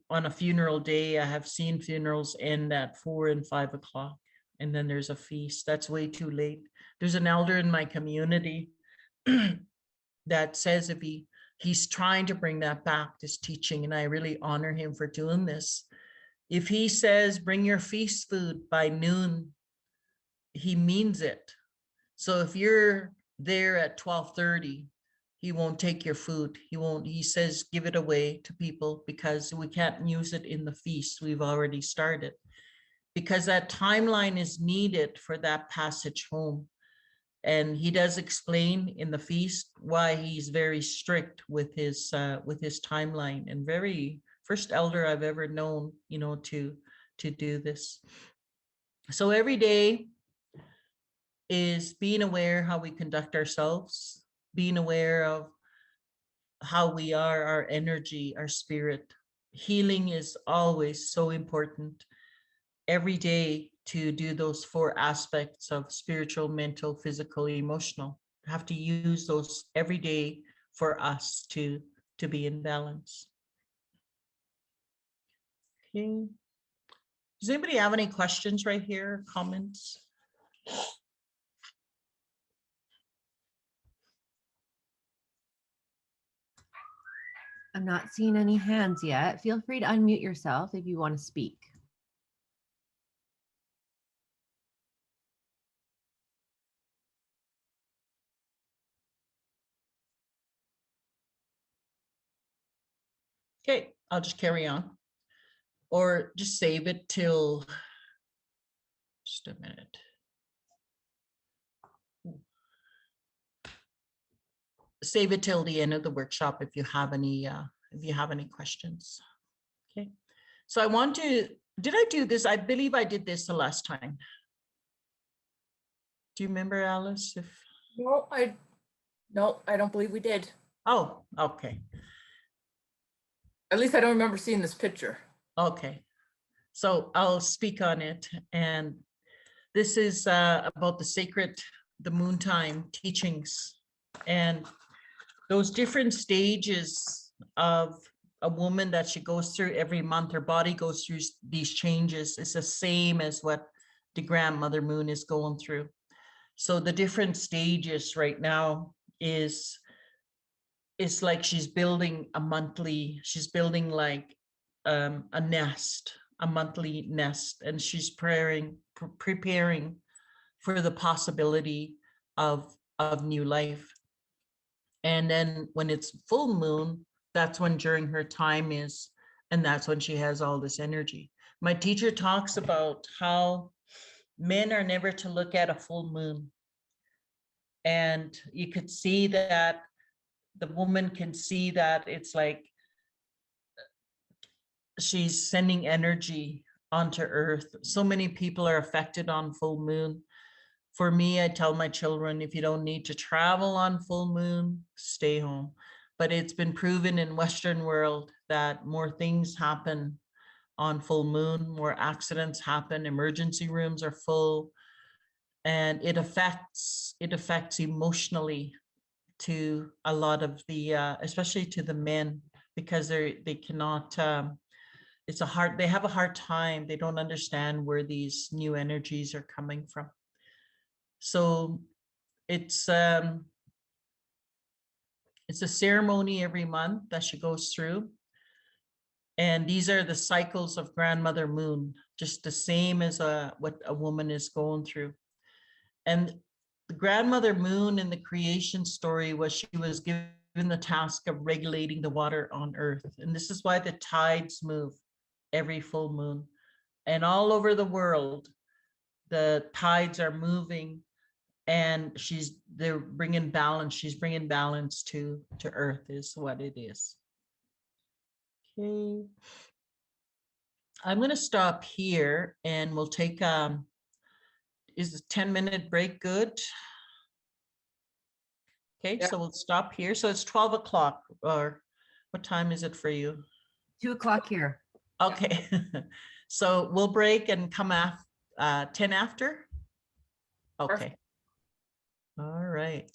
on a funeral day, I have seen funerals end at 4 and 5 o'clock, and then there's a feast. That's way too late. There's an elder in my community that says if he's trying to bring that back, this teaching, and I really honor him for doing this. If he says, bring your feast food by noon, he means it. So if you're there at 12:30, he won't take your food. He says, give it away to people because we can't use it in the feast. We've already started. Because that timeline is needed for that passage home. And he does explain in the feast why he's very strict with his timeline, and very first elder I've ever known, to do this. So every day is being aware how we conduct ourselves, being aware of how we are, our energy, our spirit. Healing is always so important. Every day to do those 4 aspects of spiritual, mental, physical, emotional. Have to use those every day for us to be in balance. Okay. Does anybody have any questions right here, comments? I'm not seeing any hands yet. Feel free to unmute yourself if you want to speak. Okay, I'll just carry on. Or just save it till, just a minute. Save it till the end of the workshop if you have any questions. Okay. So I want to, did I do this? I believe I did this the last time. Do you remember, Alice? No, I don't believe we did. Oh, okay. At least I don't remember seeing this picture. Okay. So I'll speak on it. And this is about the moontime teachings, and those different stages of a woman that she goes through every month. Her body goes through these changes. It's the same as what the grandmother moon is going through. So the different stages right now is like she's building like a nest, a monthly nest, and she's preparing for the possibility of new life. And then when it's full moon, that's when during her time is, and that's when she has all this energy. My teacher talks about how men are never to look at a full moon. And you could see that the woman can see that it's like she's sending energy onto earth. So many people are affected on full moon. For me, I tell my children, if you don't need to travel on full moon, stay home. But it's been proven in Western world that more things happen on full moon, more accidents happen, emergency rooms are full, and it affects emotionally to a lot of the, especially to the men, because they cannot, they have a hard time. They don't understand where these new energies are coming from. So it's a ceremony every month that she goes through. And these are the cycles of grandmother moon, just the same as what a woman is going through. And the grandmother moon in the creation story was she was given the task of regulating the water on earth. And this is why the tides move every full moon. And all over the world, the tides are moving, and they're bringing balance. She's bringing balance to earth is what it is. Okay. I'm going to stop here and we'll take, is a 10-minute break good? Okay, yeah. So we'll stop here. So it's 12 o'clock, or What time is it for you? 2 o'clock here. Okay. So we'll break and come 10 after? Okay. All right.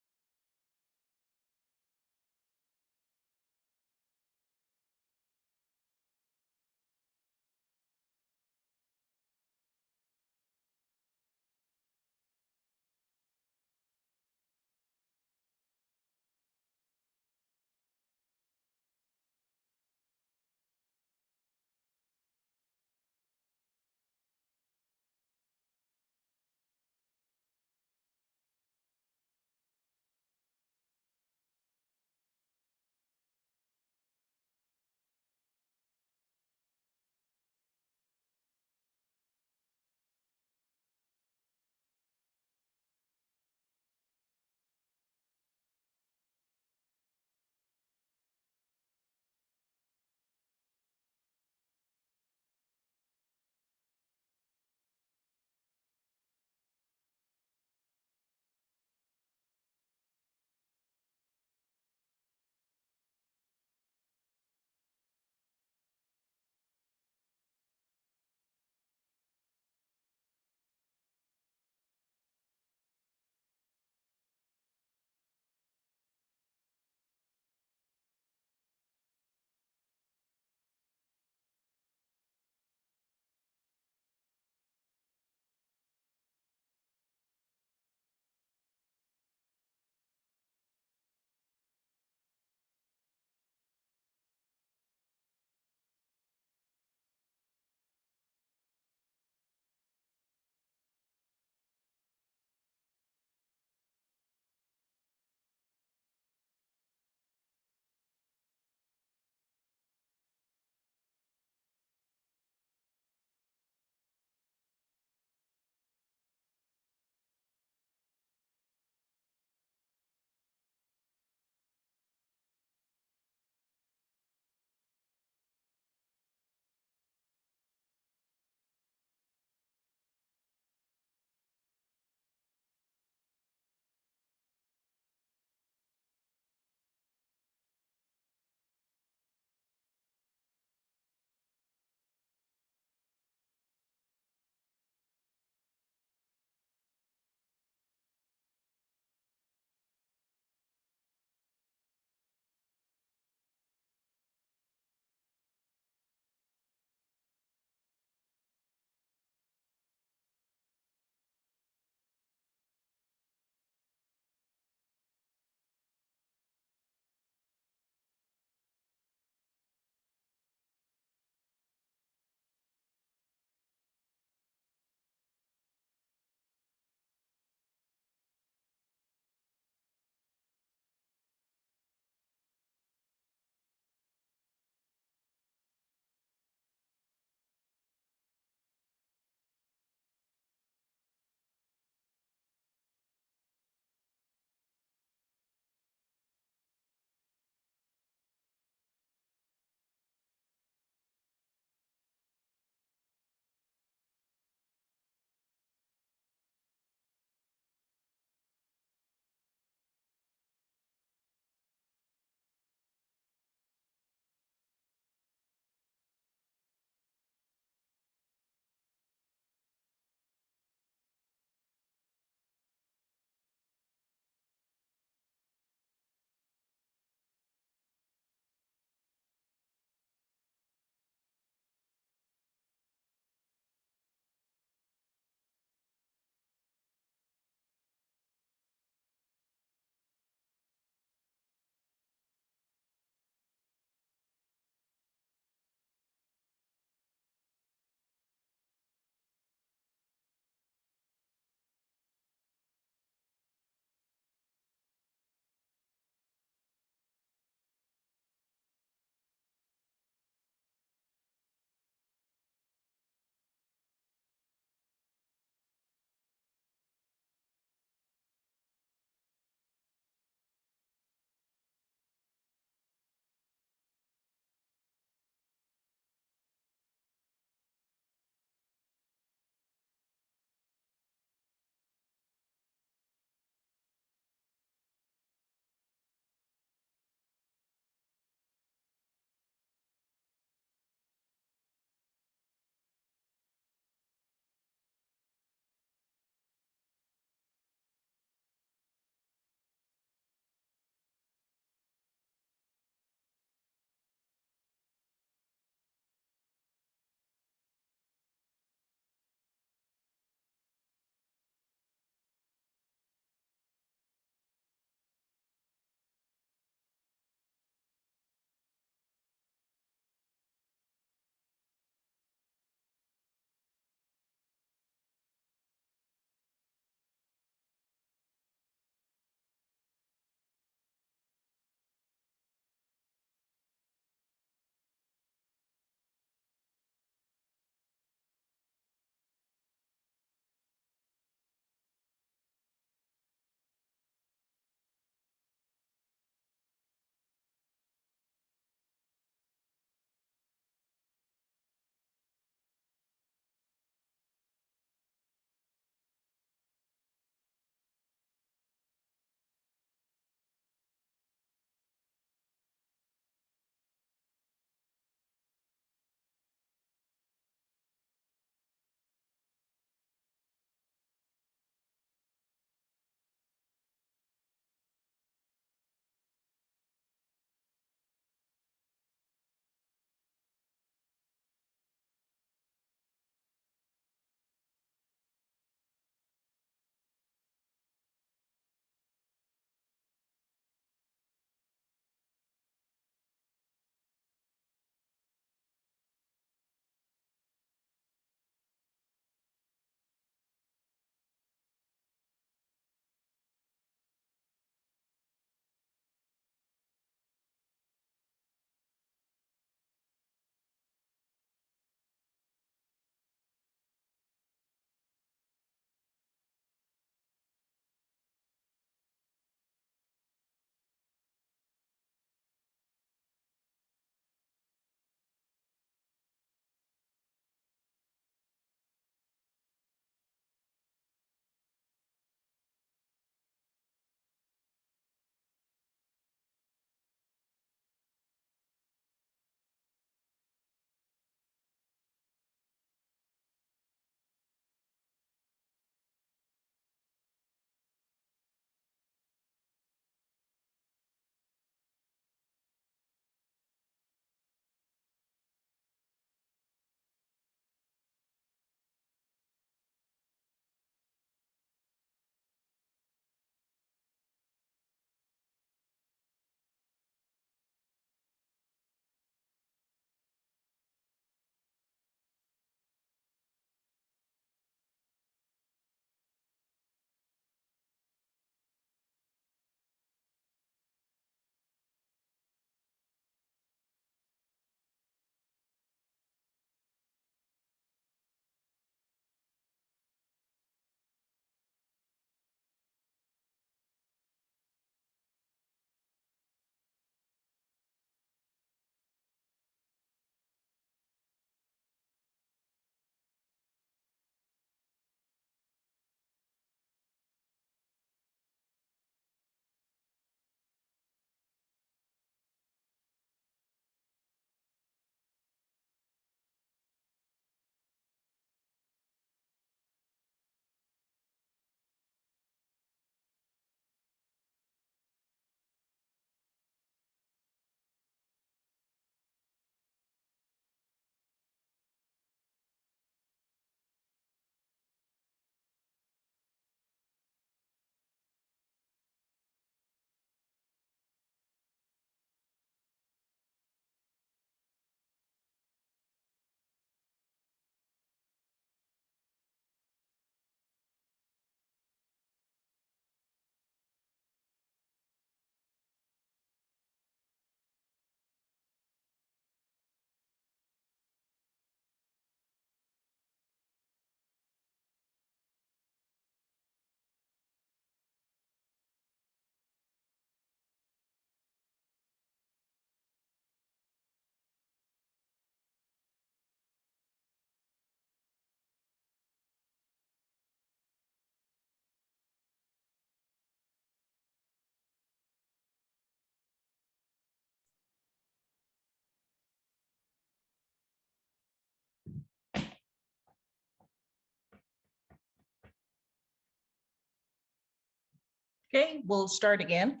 Okay, we'll start again.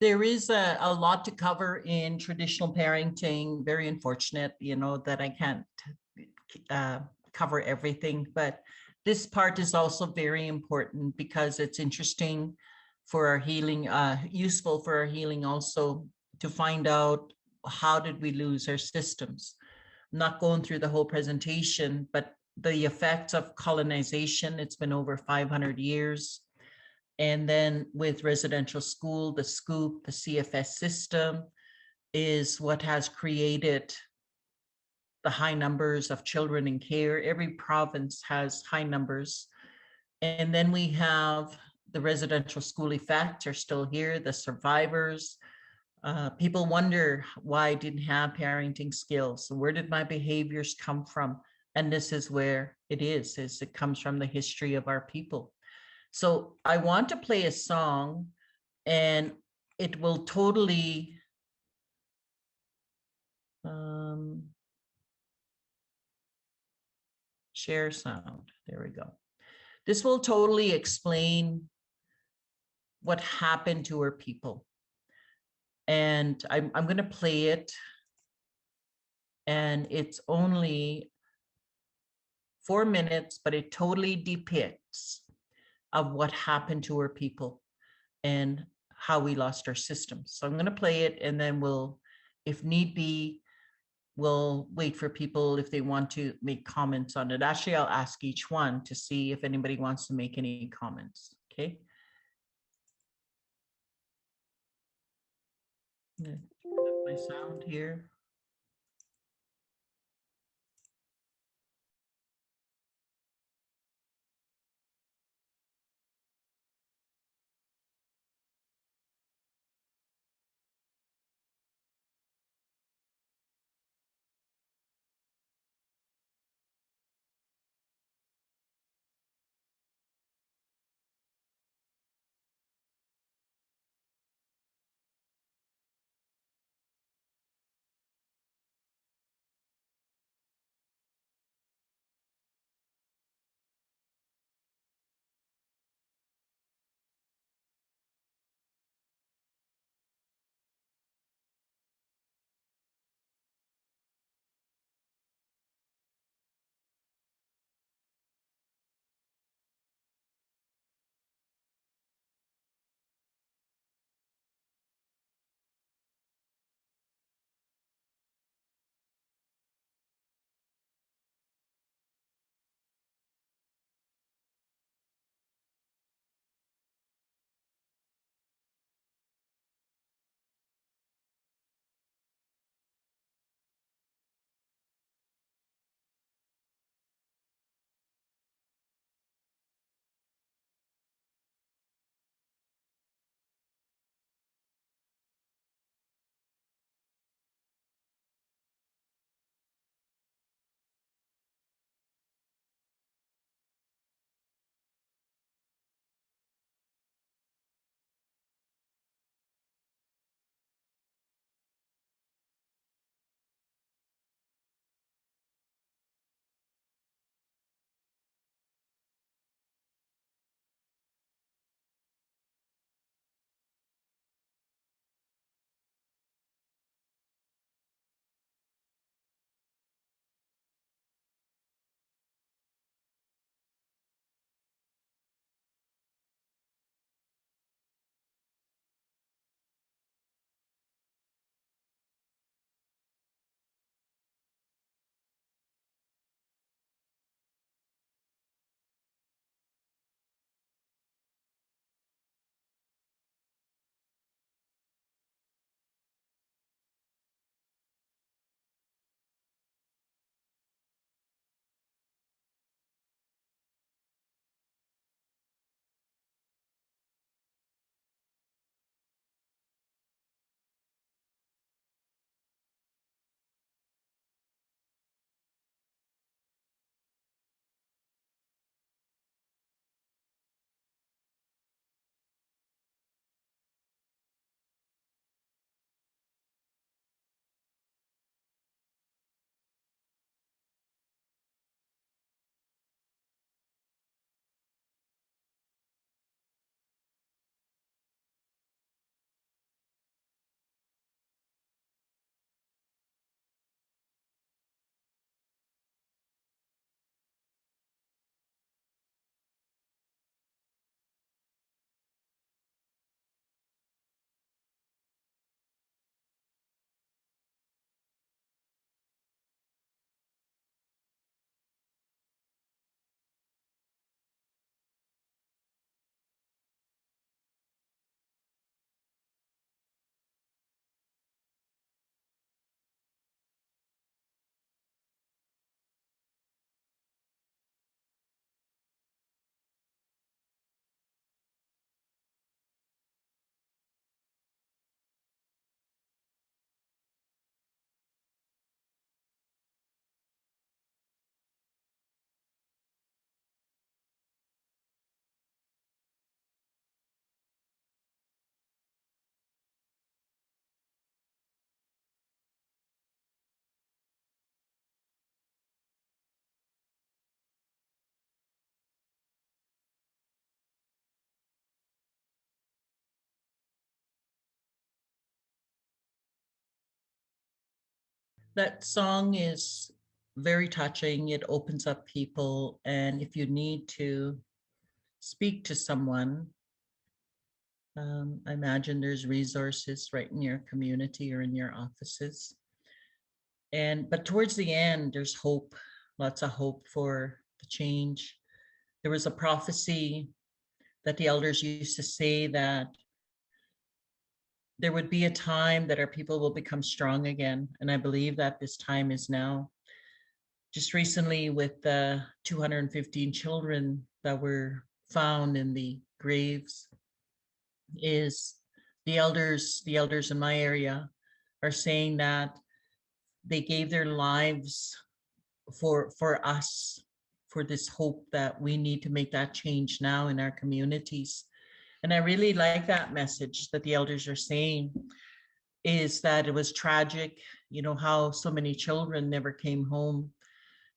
There is a lot to cover in traditional parenting. Very unfortunate, that I can't cover everything, but this part is also very important because it's interesting for our healing, useful for our healing also, to find out how did we lose our systems. I'm not going through the whole presentation, but the effects of colonization, it's been over 500 years. And then with residential school, the SCOOP, the CFS system is what has created the high numbers of children in care. Every province has high numbers. And then we have the residential school effects are still here, the survivors. People wonder why I didn't have parenting skills. Where did my behaviors come from? And this is where it is it comes from the history of our people. So I want to play a song, and it will totally share sound. There we go. This will totally explain what happened to our people. And I'm going to play it. And it's only 4 minutes, but it totally depicts of what happened to our people and how we lost our systems. So I'm going to play it, and then we'll, if need be, we'll wait for people if they want to make comments on it. Actually, I'll ask each one to see if anybody wants to make any comments. Okay. My sound here. That song is very touching. It opens up people. And if you need to speak to someone, I imagine there's resources right in your community or in your offices. But towards the end, there's hope, lots of hope for the change. There was a prophecy that the elders used to say that there would be a time that our people will become strong again. And I believe that this time is now. Just recently, with the 215 children that were found in the graves, is the elders in my area are saying that they gave their lives for us, for this hope that we need to make that change now in our communities. And I really like that message that the elders are saying, is that it was tragic, how so many children never came home.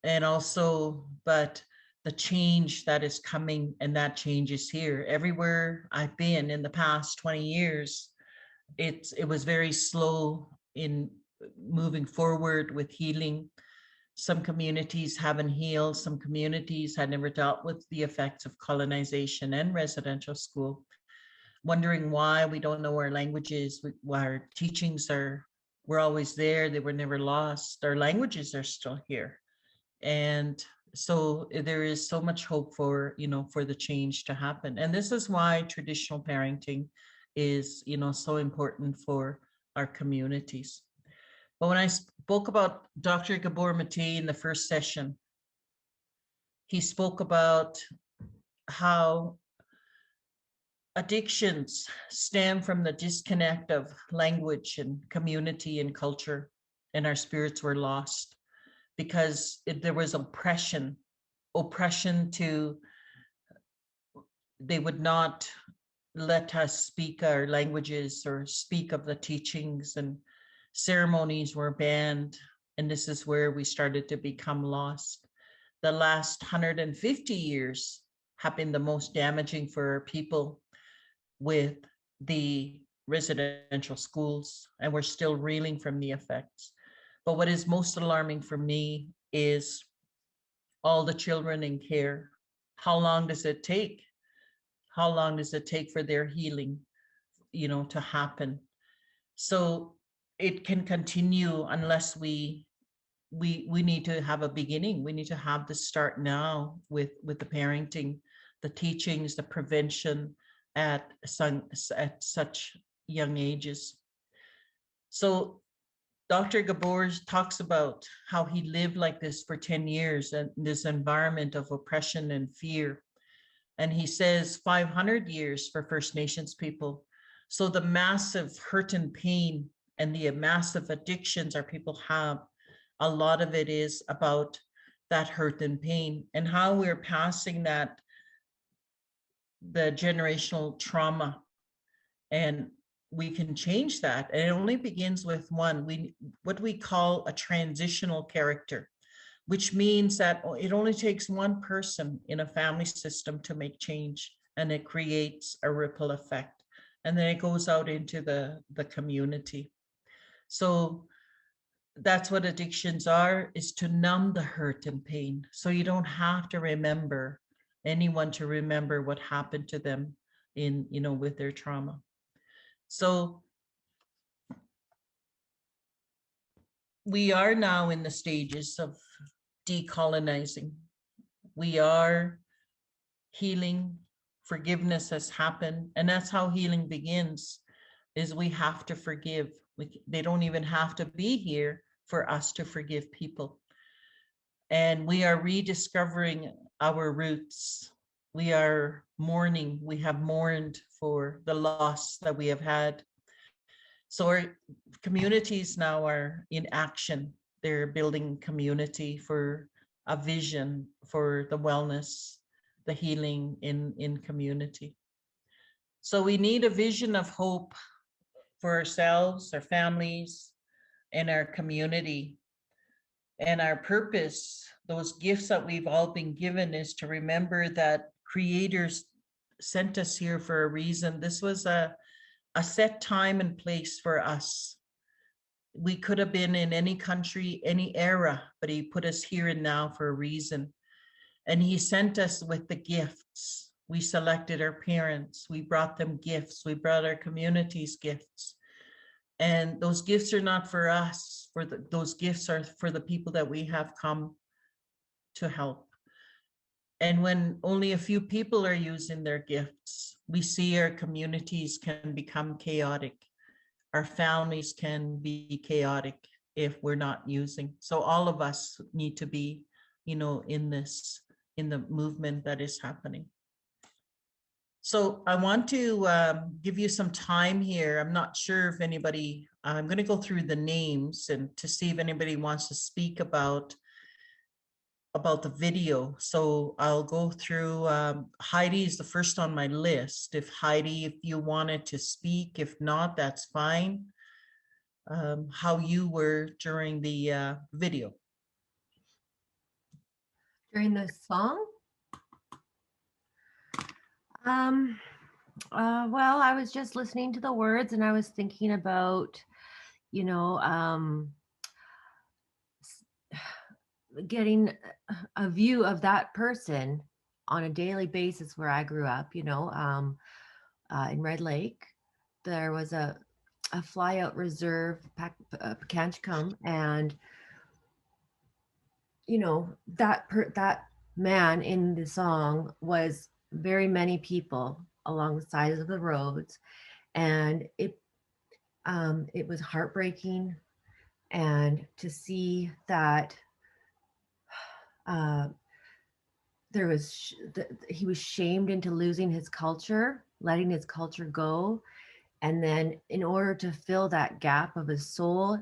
And also, but the change that is coming, and that change is here. Everywhere I've been in the past 20 years, it was very slow in moving forward with healing. Some communities haven't healed. Some communities had never dealt with the effects of colonization and residential school, wondering why we don't know our languages, why our teachings were always there. They were never lost. Our languages are still here. And so there is so much hope for the change to happen. And this is why traditional parenting is so important for our communities. But when I spoke about Dr. Gabor Mate in the first session, he spoke about how addictions stem from the disconnect of language and community and culture, and our spirits were lost because there was oppression to, they would not let us speak our languages or speak of the teachings, and ceremonies were banned. And this is where we started to become lost. The last 150 years have been the most damaging for our people with the residential schools, and we're still reeling from the effects. But what is most alarming for me is all the children in care. How long does it take? How long does it take for their healing, to happen? So it can continue unless we need to have a beginning. We need to have the start now with the parenting, the teachings, the prevention at such young ages. So Dr. Gabor talks about how he lived like this for 10 years in this environment of oppression and fear. And he says 500 years for First Nations people. So the massive hurt and pain and the massive addictions our people have, a lot of it is about that hurt and pain, and how we're passing that, the generational trauma. And we can change that. And it only begins with what we call a transitional character, which means that it only takes one person in a family system to make change, and it creates a ripple effect. And then it goes out into the community. So that's what addictions are, is to numb the hurt and pain. So you don't have to remember anyone to remember what happened to them with their trauma. So we are now in the stages of decolonizing. We are healing. Forgiveness has happened. And that's how healing begins, is we have to forgive. They don't even have to be here for us to forgive people. And we are rediscovering our roots. We are mourning. We have mourned for the loss that we have had. So our communities now are in action. They're building community for a vision for the wellness, the healing in community. So we need a vision of hope for ourselves, our families, and our community. And our purpose, those gifts that we've all been given, is to remember that creators sent us here for a reason. This was a set time and place for us. we could have been in any country, any era, but he put us here and now for a reason. And he sent us with the gifts. We selected our parents. We brought them gifts. We brought our communities gifts. And those gifts are not for us. Those gifts are for the people that we have come to help. And when only a few people are using their gifts, we see our communities can become chaotic. Our families can be chaotic if we're not using. So all of us need to be, in the movement that is happening. So I want to give you some time here. I'm not sure if anybody, I'm going to go through the names and to see if anybody wants to speak about the video. So I'll go through, Heidi is the first on my list. If Heidi, if you wanted to speak, if not, that's fine. How you were during the video. During the song? Well, I was just listening to the words and I was thinking about, getting a view of that person on a daily basis where I grew up, in Red Lake. There was a flyout reserve, Pakanchkum, and that man in the song was very many people along the sides of the roads, and it was heartbreaking, and to see that he was shamed into losing his culture, letting his culture go, and then in order to fill that gap of his soul,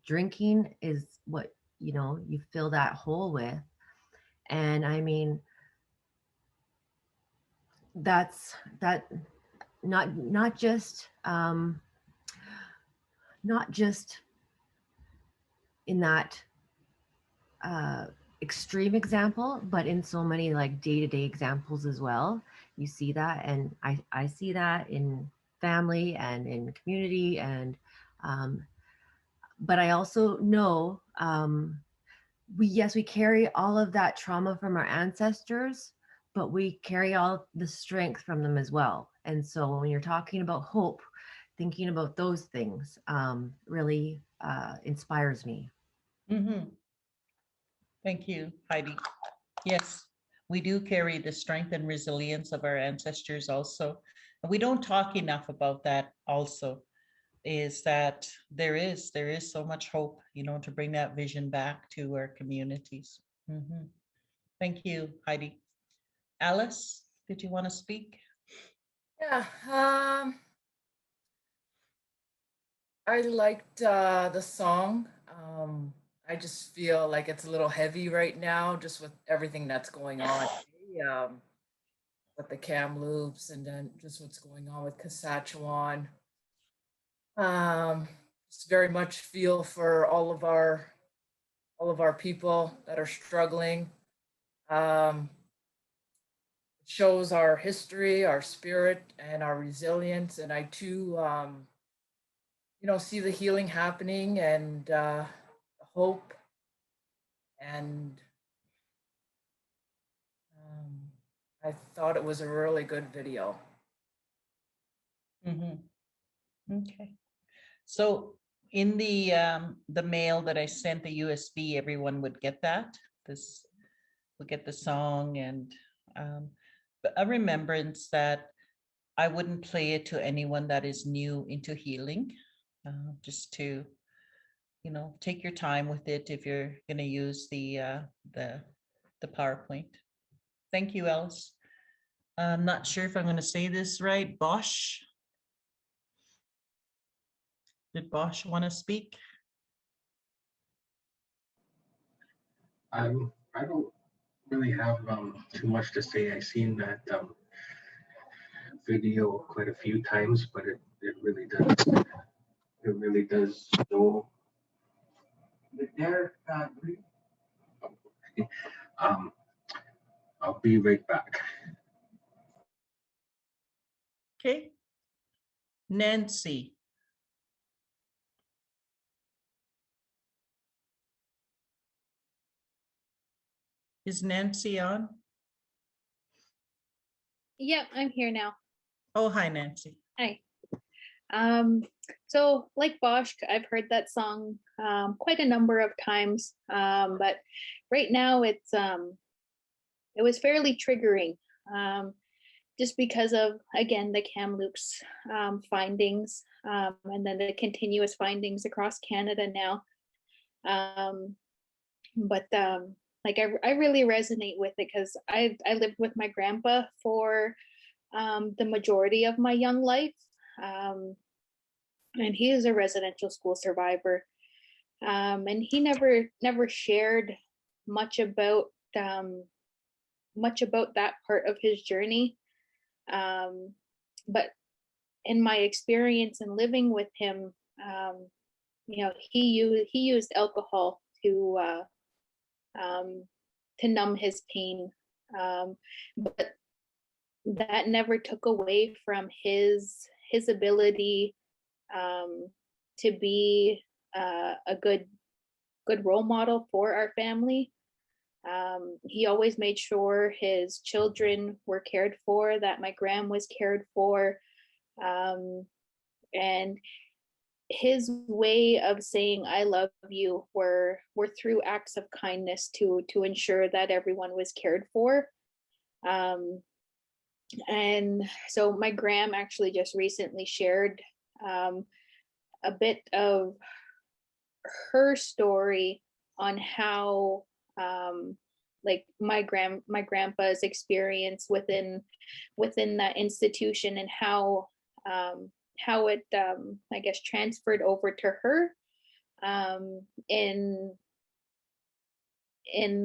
drinking is what you fill that hole with. And I mean, that's not just in that extreme example, but in so many like day-to-day examples as well. You see that, and I see that in family and in community, and but I also know we carry all of that trauma from our ancestors, but we carry all the strength from them as well. And so when you're talking about hope, thinking about those things really inspires me. Mm-hmm. Thank you, Heidi. Yes, we do carry the strength and resilience of our ancestors also. And we don't talk enough about that also, is that there is so much hope, to bring that vision back to our communities. Mm-hmm. Thank you, Heidi. Alice, did you want to speak? Yeah, I liked the song. I just feel like it's a little heavy right now, just with everything that's going on. With the Kamloops, and then just what's going on with Saskatchewan. Just very much feel for all of our people that are struggling. It shows our history, our spirit, and our resilience. And I too, see the healing happening, and hope, and I thought it was a really good video. Mm-hmm. Okay. So in the mail that I sent, the USB, everyone would get that. This would get the song, and but a remembrance that I wouldn't play it to anyone that is new into healing. Just to, take your time with it if you're going to use the PowerPoint. Thank you, Alice. I'm not sure if I'm going to say this right. Bosch. Did Bosch want to speak? I don't really have too much to say. I've seen that video quite a few times, but it really does show. Um, I'll be right back. Okay. Nancy. Is Nancy on? Yep, I'm here now. Oh, hi, Nancy. Hi. Um, so like Bosch, I've heard that song quite a number of times. But right now it was fairly triggering. Just because of, again, the Kamloops findings, and then the continuous findings across Canada now. But like I really resonate with it because I lived with my grandpa for the majority of my young life. And he is a residential school survivor. And he never shared much about that part of his journey. But in my experience in living with him, he used alcohol to numb his pain. But that never took away from his ability to be a good role model for our family. He always made sure his children were cared for, that my gram was cared for. And his way of saying I love you were through acts of kindness to ensure that everyone was cared for. And so my gram actually just recently shared a bit of her story on how like my grandpa's experience within that institution, and how it I guess transferred over to her in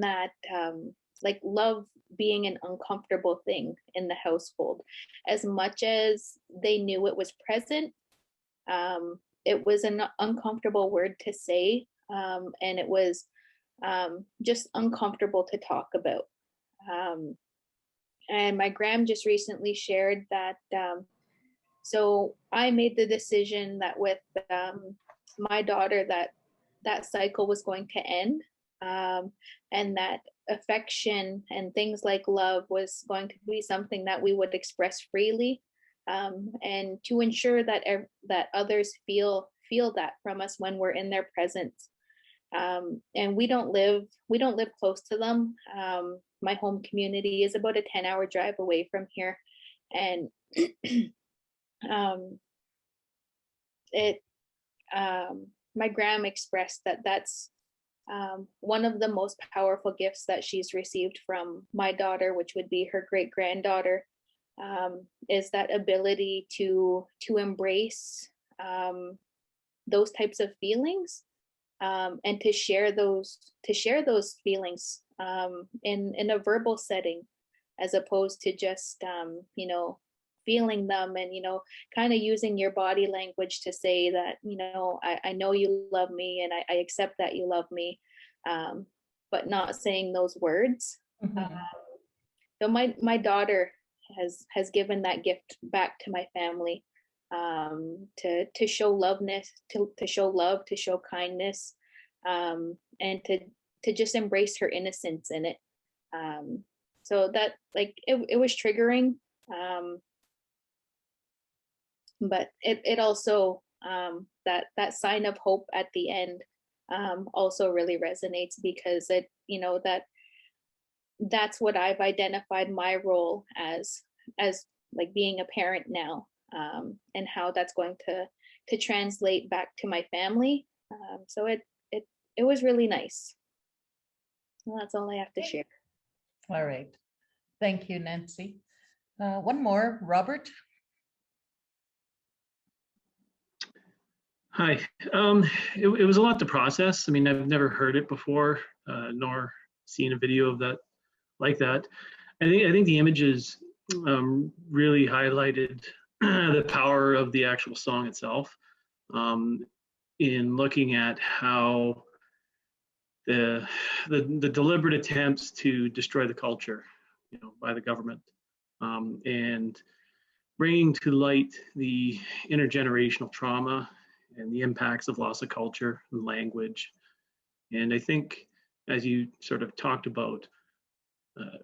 that like love being an uncomfortable thing in the household. As much as they knew it was present, it was an uncomfortable word to say, and it was just uncomfortable to talk about. And my gram just recently shared that so I made the decision that with my daughter that cycle was going to end, and that affection and things like love was going to be something that we would express freely, and to ensure that that others feel that from us when we're in their presence. And we don't live close to them. My home community is about a 10-hour drive away from here, and my gram expressed that that's one of the most powerful gifts that she's received from my daughter, which would be her great granddaughter, is that ability to embrace those types of feelings, and to share those feelings in a verbal setting, as opposed to just feeling them, and kind of using your body language to say that I know you love me, and I accept that you love me, but not saying those words. Mm-hmm. So my daughter has given that gift back to my family, to show loveness, to show love, to show kindness, and to just embrace her innocence in it. So that, like, it was triggering, but it also, that sign of hope at the end, also really resonates, because it that's what I've identified my role as like being a parent now, and how that's going to translate back to my family. So it was really nice. Well, that's all I have to share. All right. Thank you, Nancy. One more, Robert. Hi. It was a lot to process. I mean, I've never heard it before, nor seen a video of that like that. I think the images really highlighted the power of the actual song itself, in looking at how the deliberate attempts to destroy the culture, by the government, and bringing to light the intergenerational trauma and the impacts of loss of culture and language. And I think, as you sort of talked about,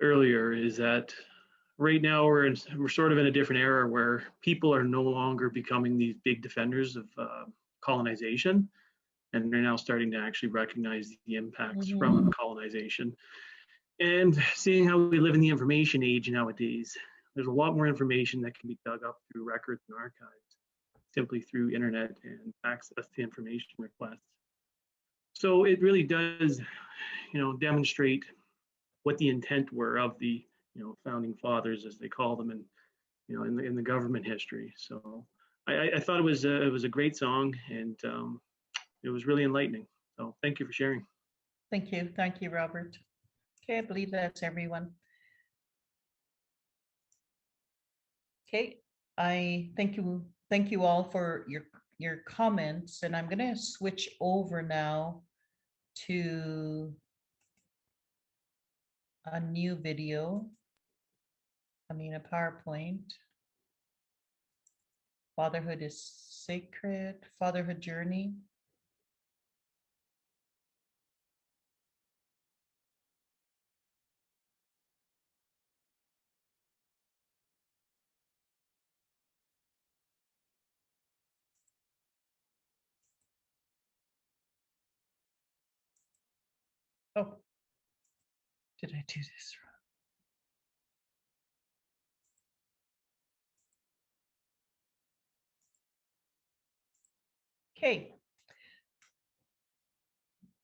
earlier, is that right now we're sort of in a different era where people are no longer becoming these big defenders of colonization, and they're now starting to actually recognize the impacts from colonization. And seeing how we live in the information age nowadays, there's a lot more information that can be dug up through records and archives, simply through internet and access to information requests. So it really does, demonstrate what the intent were of the, founding fathers, as they call them, and in the government history. So I thought it was a great song, and it was really enlightening. So thank you for sharing. Thank you, Robert. Okay, I believe that's everyone. Okay, I thank you all for your comments, and I'm going to switch over now to a new video. I mean, a PowerPoint. Fatherhood is sacred. Fatherhood journey. Oh, did I do this wrong? Okay.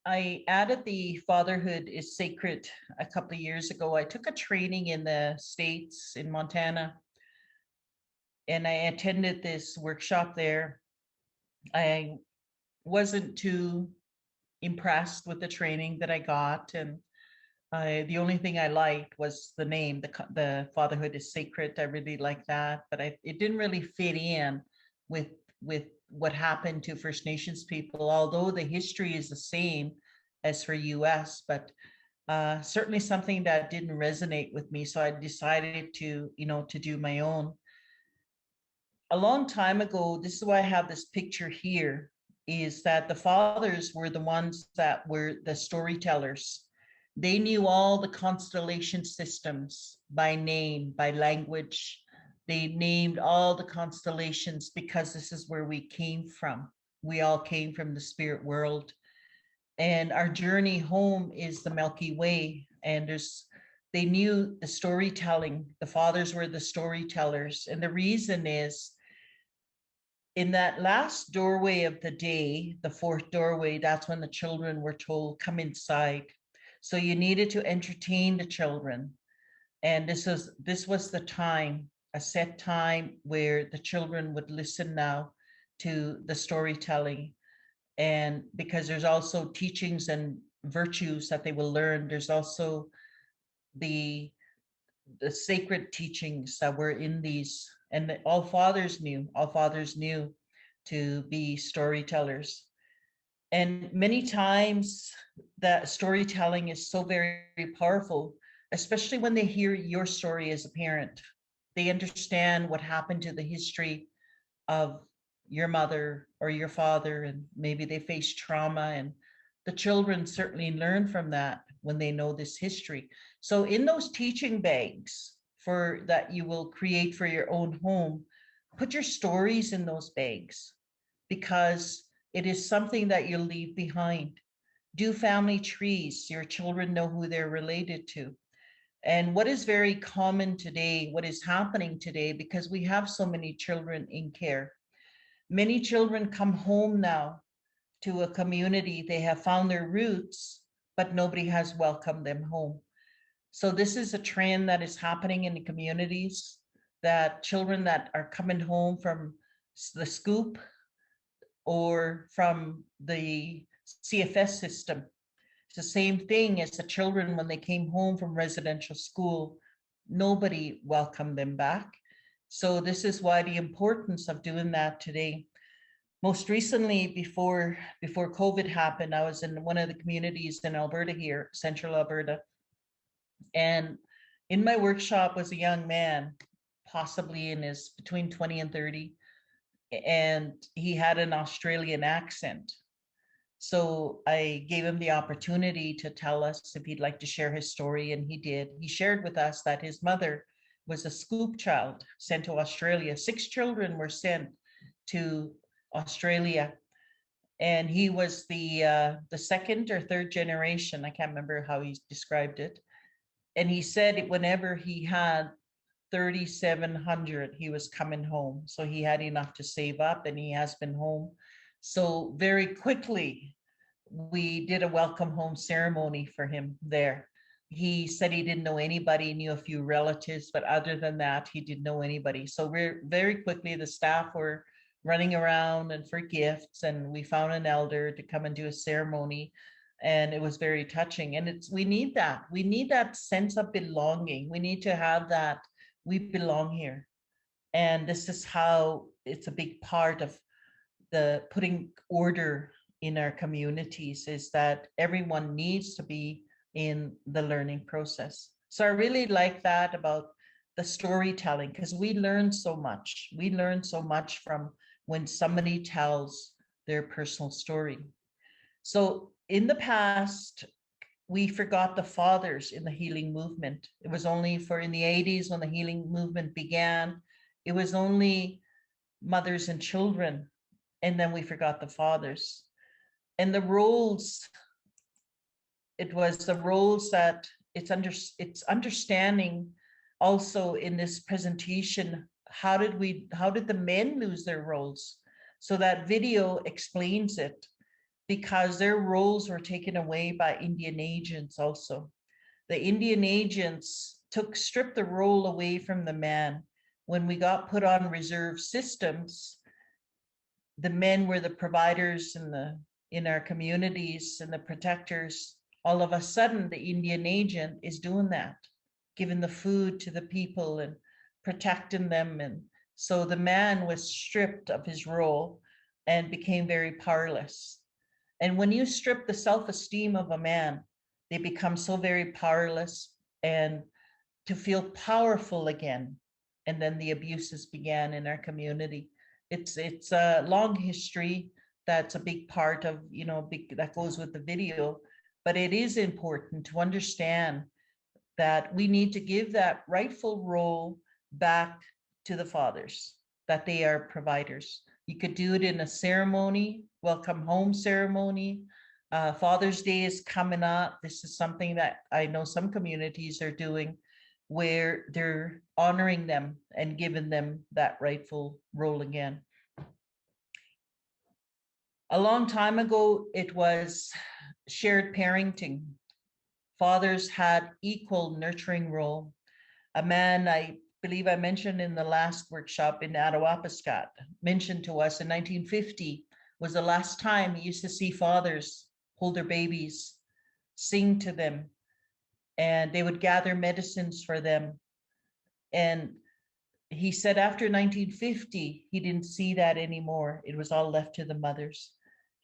I added the fatherhood is sacred a couple of years ago. I took a training in the States in Montana, and I attended this workshop there. I wasn't too impressed with the training that I got, and the only thing I liked was the name, the fatherhood is sacred. I really like that, but it didn't really fit in with what happened to First Nations people, although the history is the same as for US, but certainly something that didn't resonate with me. So I decided to do my own. A long time ago, this is why I have this picture here, is that the fathers were the ones that were the storytellers. They knew all the constellation systems by name, by language. They named all the constellations because this is where we came from. We all came from the spirit world. And our journey home is the Milky Way. And they knew the storytelling. The fathers were the storytellers. And the reason is, in that last doorway of the day, the fourth doorway, that's when the children were told, come inside. So you needed to entertain the children. And this was the time, a set time where the children would listen now to the storytelling. And because there's also teachings and virtues that they will learn, there's also the sacred teachings that were in these, and all fathers knew to be storytellers. And many times that storytelling is so very, very powerful, especially when they hear your story as a parent. They understand what happened to the history of your mother or your father, and maybe they face trauma, and the children certainly learn from that when they know this history. So in those teaching bags for that you will create for your own home, put your stories in those bags, because it is something that you'll leave behind. Do family trees, your children know who they're related to. And what is very common today, what is happening today, because we have so many children in care, many children come home now to a community, they have found their roots, but nobody has welcomed them home. So this is a trend that is happening in the communities, that children that are coming home from the scoop or from the CFS system, it's the same thing as the children when they came home from residential school, nobody welcomed them back. So this is why the importance of doing that today. Most recently, before COVID happened, I was in one of the communities in Alberta here, central Alberta. And in my workshop was a young man, possibly in his between 20 and 30. And he had an Australian accent. So I gave him the opportunity to tell us if he'd like to share his story, and he did. He shared with us that his mother was a scoop child sent to Australia. 6 children were sent to Australia, and he was the second or third generation. I can't remember how he described it. And he said whenever he had 3,700, he was coming home. So he had enough to save up, and he has been home. So very quickly, we did a welcome home ceremony for him there. He said he didn't know anybody, knew a few relatives, but other than that, he didn't know anybody. So we're very quickly, the staff were running around and for gifts, and we found an elder to come and do a ceremony. And it was very touching. And we need that sense of belonging. We need to have that, we belong here. And this is how it's a big part of the putting order in our communities, is that everyone needs to be in the learning process. So I really like that about the storytelling, because we learn so much. We learn so much from when somebody tells their personal story. So in the past, we forgot the fathers in the healing movement. It was only in the 80s when the healing movement began, it was only mothers and children. And then we forgot the fathers. And the roles, it was the roles that it's understanding also in this presentation, how did the men lose their roles? So that video explains it, because their roles were taken away by Indian agents also. The Indian agents stripped the role away from the man. When we got put on reserve systems, the men were the providers in our communities and the protectors. All of a sudden, the Indian agent is doing that, giving the food to the people and protecting them. And so the man was stripped of his role and became very powerless. And when you strip the self-esteem of a man, they become so very powerless, and to feel powerful again. And then the abuses began in our community. It's a long history that's a big part of, that goes with the video. But it is important to understand that we need to give that rightful role back to the fathers, that they are providers. You could do it in a ceremony, welcome home ceremony. Father's Day is coming up. This is something that I know some communities are doing, where they're honoring them and giving them that rightful role again. A long time ago, it was shared parenting. Fathers had equal nurturing role. A man, I believe I mentioned in the last workshop in Attawapiskat, mentioned to us in 1950 was the last time he used to see fathers hold their babies, sing to them, and they would gather medicines for them. And he said after 1950, he didn't see that anymore. It was all left to the mothers.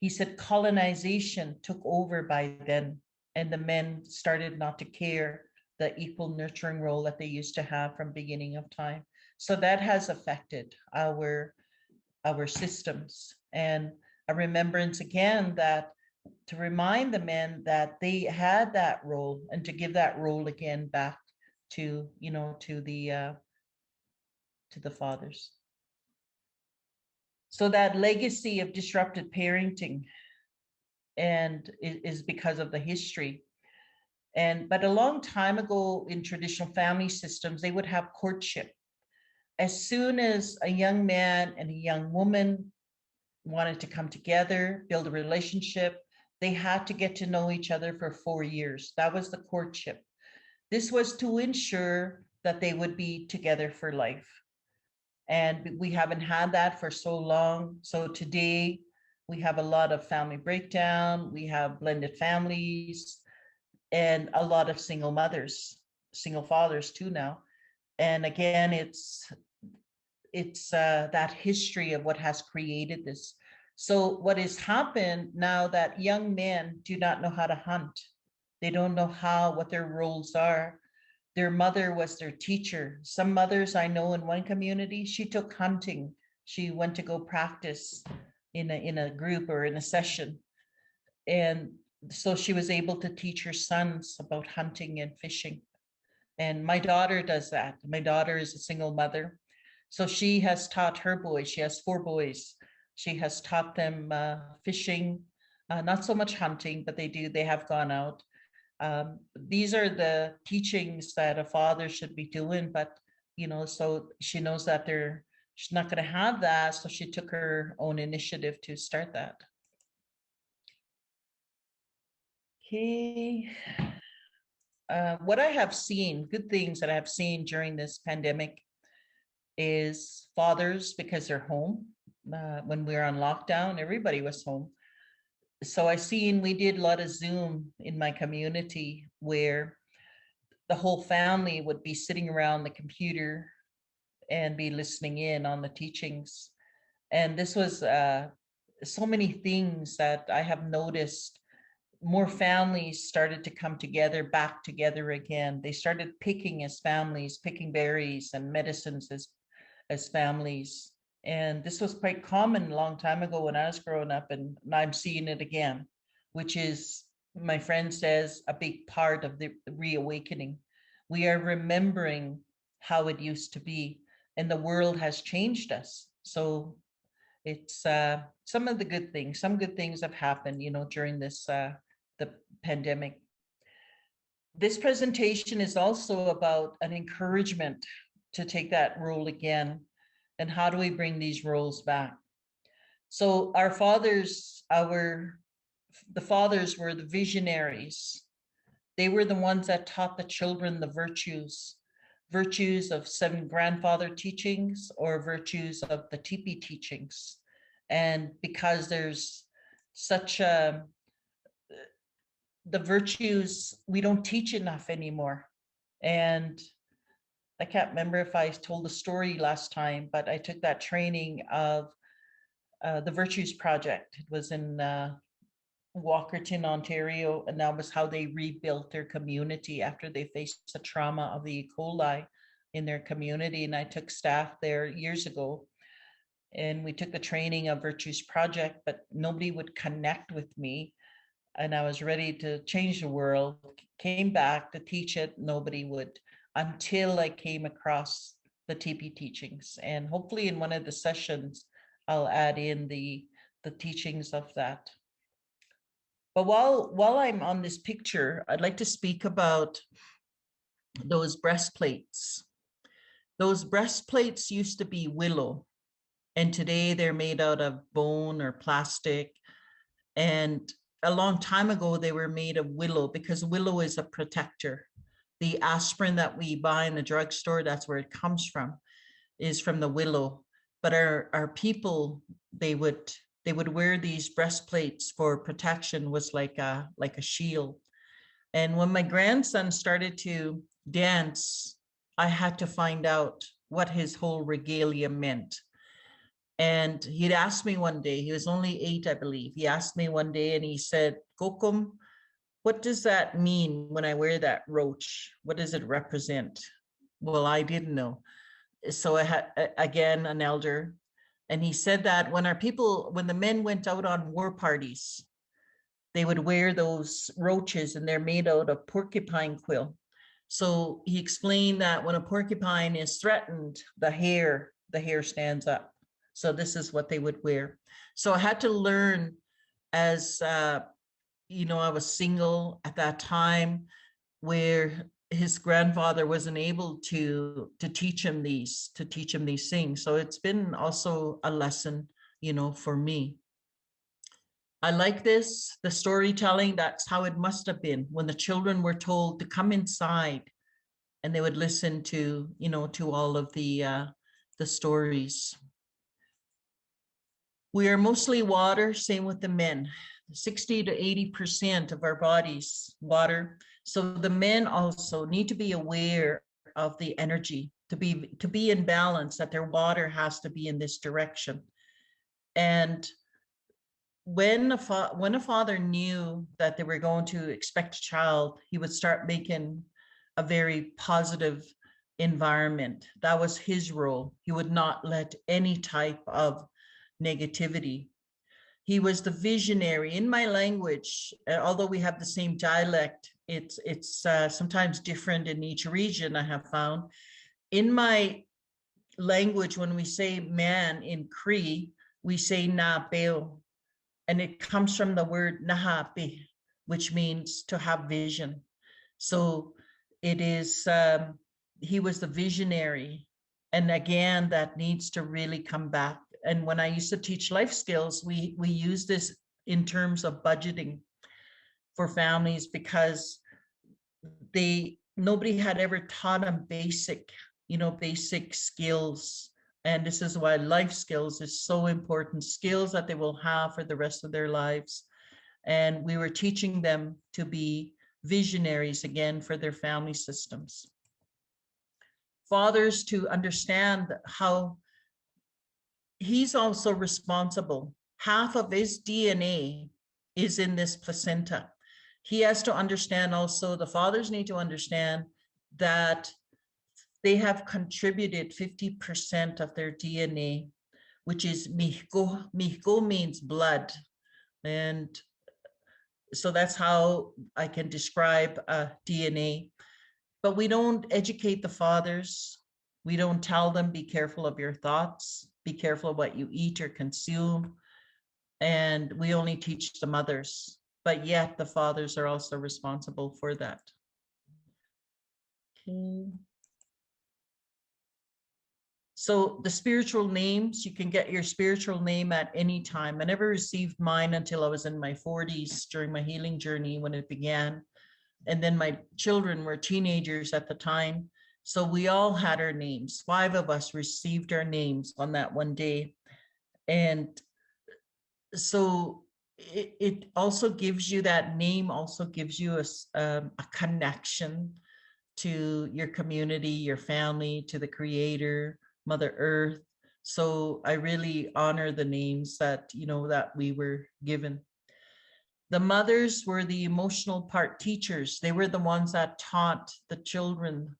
He said colonization took over by then, and the men started not to care the equal nurturing role that they used to have from beginning of time. So that has affected our systems. And a remembrance again, that to remind the men that they had that role, and to give that role again back to the fathers. So that legacy of disrupted parenting and is because of the history. But a long time ago in traditional family systems, they would have courtship. As soon as a young man and a young woman wanted to come together, build a relationship, they had to get to know each other for 4 years. That was the courtship. This was to ensure that they would be together for life. And we haven't had that for so long. So today we have a lot of family breakdown, we have blended families, and a lot of single mothers, single fathers too now. And again, it's that history of what has created this. So what has happened now, that young men do not know how to hunt. They don't know what their roles are. Their mother was their teacher. Some mothers I know in one community, she took hunting. She went to go practice in a group or in a session. And so she was able to teach her sons about hunting and fishing. And my daughter does that. My daughter is a single mother. So she has taught her boys, she has 4 boys. She has taught them fishing, not so much hunting, but they have gone out. These are the teachings that a father should be doing, but so she knows that she's not going to have that. So she took her own initiative to start that. Okay. What I have seen, good things that I have seen during this pandemic is fathers, because they're home. When we were on lockdown, everybody was home. So we did a lot of Zoom in my community where the whole family would be sitting around the computer and be listening in on the teachings. And this was so many things that I have noticed. More families started to come together, back together again. They started picking as families, picking berries and medicines as families. And this was quite common a long time ago when I was growing up, and I'm seeing it again, which is, my friend says, a big part of the reawakening. We are remembering how it used to be, and the world has changed us. So it's some of the good things. Some good things have happened, during this the pandemic. This presentation is also about an encouragement to take that role again. And how do we bring these roles back? So the fathers were the visionaries. They were the ones that taught the children the virtues of 7 grandfather teachings or virtues of the teepee teachings. And because there's such the virtues, we don't teach enough anymore. And I can't remember if I told the story last time, but I took that training of the Virtues Project. It was in Walkerton, Ontario, and that was how they rebuilt their community after they faced the trauma of the E. coli in their community. And I took staff there years ago, and we took the training of Virtues Project, but nobody would connect with me. And I was ready to change the world, came back to teach it. Nobody would, until I came across the teepee teachings. And hopefully in one of the sessions, I'll add in the teachings of that. But while I'm on this picture, I'd like to speak about those breastplates. Those breastplates used to be willow, and today they're made out of bone or plastic. And a long time ago, they were made of willow because willow is a protector. The aspirin that we buy in the drugstore, that's where it comes from, is from the willow. But our people, they would wear these breastplates for protection, was like a shield. And when my grandson started to dance, I had to find out what his whole regalia meant. And he'd asked me one day, he was only 8, I believe. He asked me one day and he said, "Kokum, what does that mean when I wear that roach? What does it represent?" Well, I didn't know. So I had, again, an elder, and he said that when the men went out on war parties, they would wear those roaches, and they're made out of porcupine quill. So he explained that when a porcupine is threatened, the hair stands up. So this is what they would wear. So I had to learn, as I was single at that time, where his grandfather wasn't able to teach him these things. So it's been also a lesson, for me. I like the storytelling. That's how it must have been when the children were told to come inside, and they would listen to all of the stories. We are mostly water, same with the men. 60 to 80% of our bodies, water. So the men also need to be aware of the energy, to be in balance, that their water has to be in this direction. And when a father knew that they were going to expect a child, he would start making a very positive environment. That was his role. He would not let any type of negativity. He was the visionary. In my language, although we have the same dialect, it's sometimes different in each region, I have found. In my language, when we say man in Cree, we say na peo, and it comes from the word nahapi, which means to have vision. So it is, he was the visionary. And again, that needs to really come back. And when I used to teach life skills, we use this in terms of budgeting for families, because nobody had ever taught them basic skills. And this is why life skills is so important, skills that they will have for the rest of their lives. And we were teaching them to be visionaries again for their family systems. Fathers to understand how he's also responsible. Half of his DNA is in this placenta. He has to understand also, the fathers need to understand that they have contributed 50% of their DNA, which is mihko. Mihko means blood. And so that's how I can describe DNA. But we don't educate the fathers. We don't tell them, be careful of your thoughts, be careful of what you eat or consume. And we only teach the mothers, but yet the fathers are also responsible for that. Okay. So the spiritual names, you can get your spiritual name at any time. I never received mine until I was in my 40s during my healing journey when it began. And then my children were teenagers at the time. So we all had our names. 5 of us received our names on that one day. And so it also gives you, that name also gives you a connection to your community, your family, to the Creator, Mother Earth. So I really honor the names that, that we were given. The mothers were the emotional part teachers. They were the ones that taught the children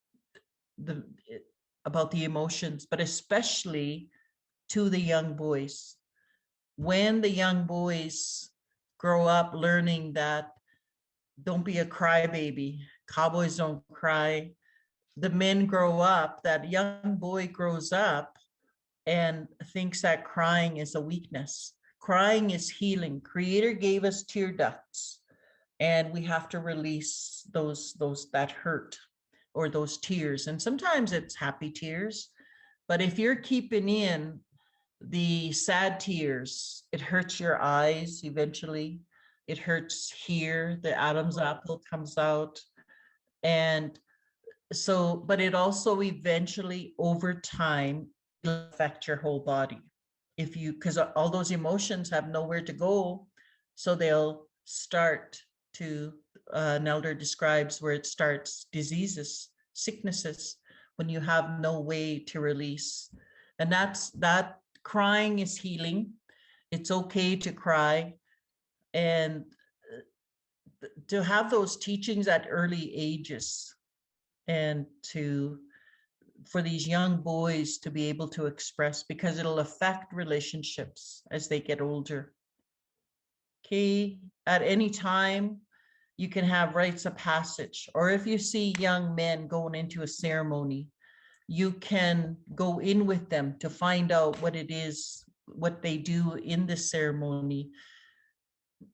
about the emotions, but especially to the young boys. When the young boys grow up learning that don't be a crybaby, cowboys don't cry. The men grow up, that young boy grows up and thinks that crying is a weakness. Crying is healing. Creator gave us tear ducts, and we have to release those that hurt or those tears. And sometimes it's happy tears, but if you're keeping in the sad tears, it hurts your eyes eventually. It hurts here, the Adam's apple comes out. And so, but it also eventually over time will affect your whole body. Because all those emotions have nowhere to go, so they'll start to, an elder describes where it starts, diseases, sicknesses, when you have no way to release. And that crying is healing. It's okay to cry. And to have those teachings at early ages, and for these young boys to be able to express, because it'll affect relationships as they get older. Okay, at any time, you can have rites of passage, or if you see young men going into a ceremony, you can go in with them to find out what it is, what they do in the ceremony.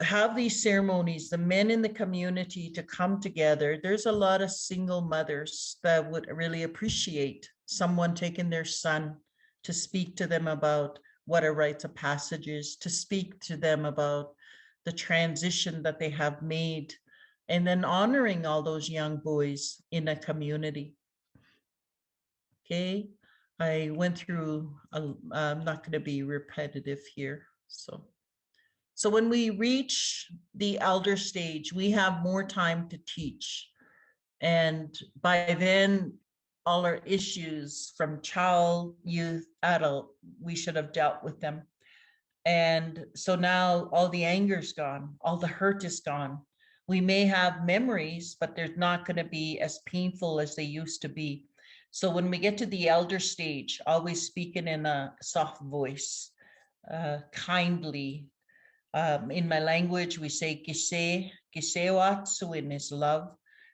Have these ceremonies, the men in the community to come together. There's a lot of single mothers that would really appreciate someone taking their son to speak to them about what a rite of passage is, to speak to them about the transition that they have made, and then honoring all those young boys in a community. Okay, I went through, I'm not going to be repetitive here. So when we reach the elder stage, we have more time to teach. And by then, all our issues from child, youth, adult, we should have dealt with them. And so now all the anger's gone, all the hurt is gone. We may have memories, but they're not going to be as painful as they used to be. So when we get to the elder stage, always speaking in a soft voice, kindly, In my language, we say kise, kisewatsu in is love.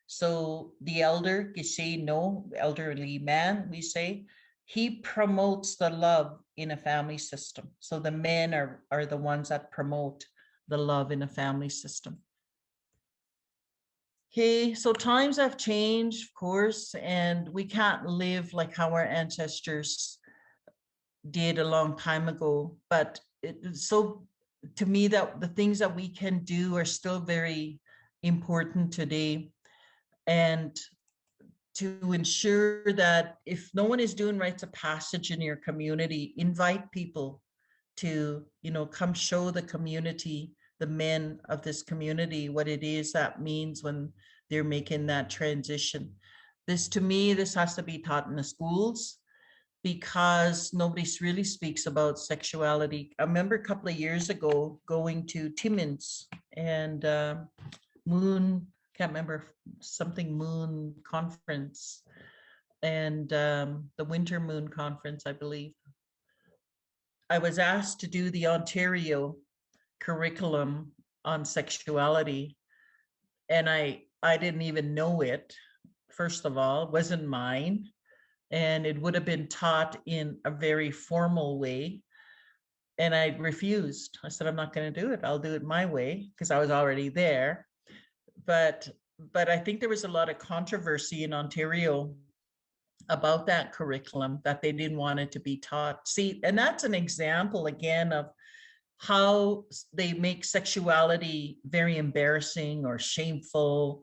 So the elder, kise no, elderly man, we say, he promotes the love in a family system. So the men are the ones that promote the love in a family system. Okay, so times have changed, of course, and we can't live like how our ancestors did a long time ago. But so to me, that the things that we can do are still very important today. And to ensure that if no one is doing rites of passage in your community, invite people to, come show the community, the men of this community, what it is that means when they're making that transition. To me, this has to be taught in the schools because nobody really speaks about sexuality. I remember a couple of years ago going to Timmins and Moon, can't remember, something Moon conference, and the Winter Moon conference, I believe. I was asked to do the Ontario curriculum on sexuality, and I didn't even know it. First of all, it wasn't mine, and it would have been taught in a very formal way, and I refused. I said, I'm not going to do it. I'll do it my way, because I was already there. But I think there was a lot of controversy in Ontario about that curriculum, that they didn't want it to be taught. See, and that's an example again of how they make sexuality very embarrassing or shameful.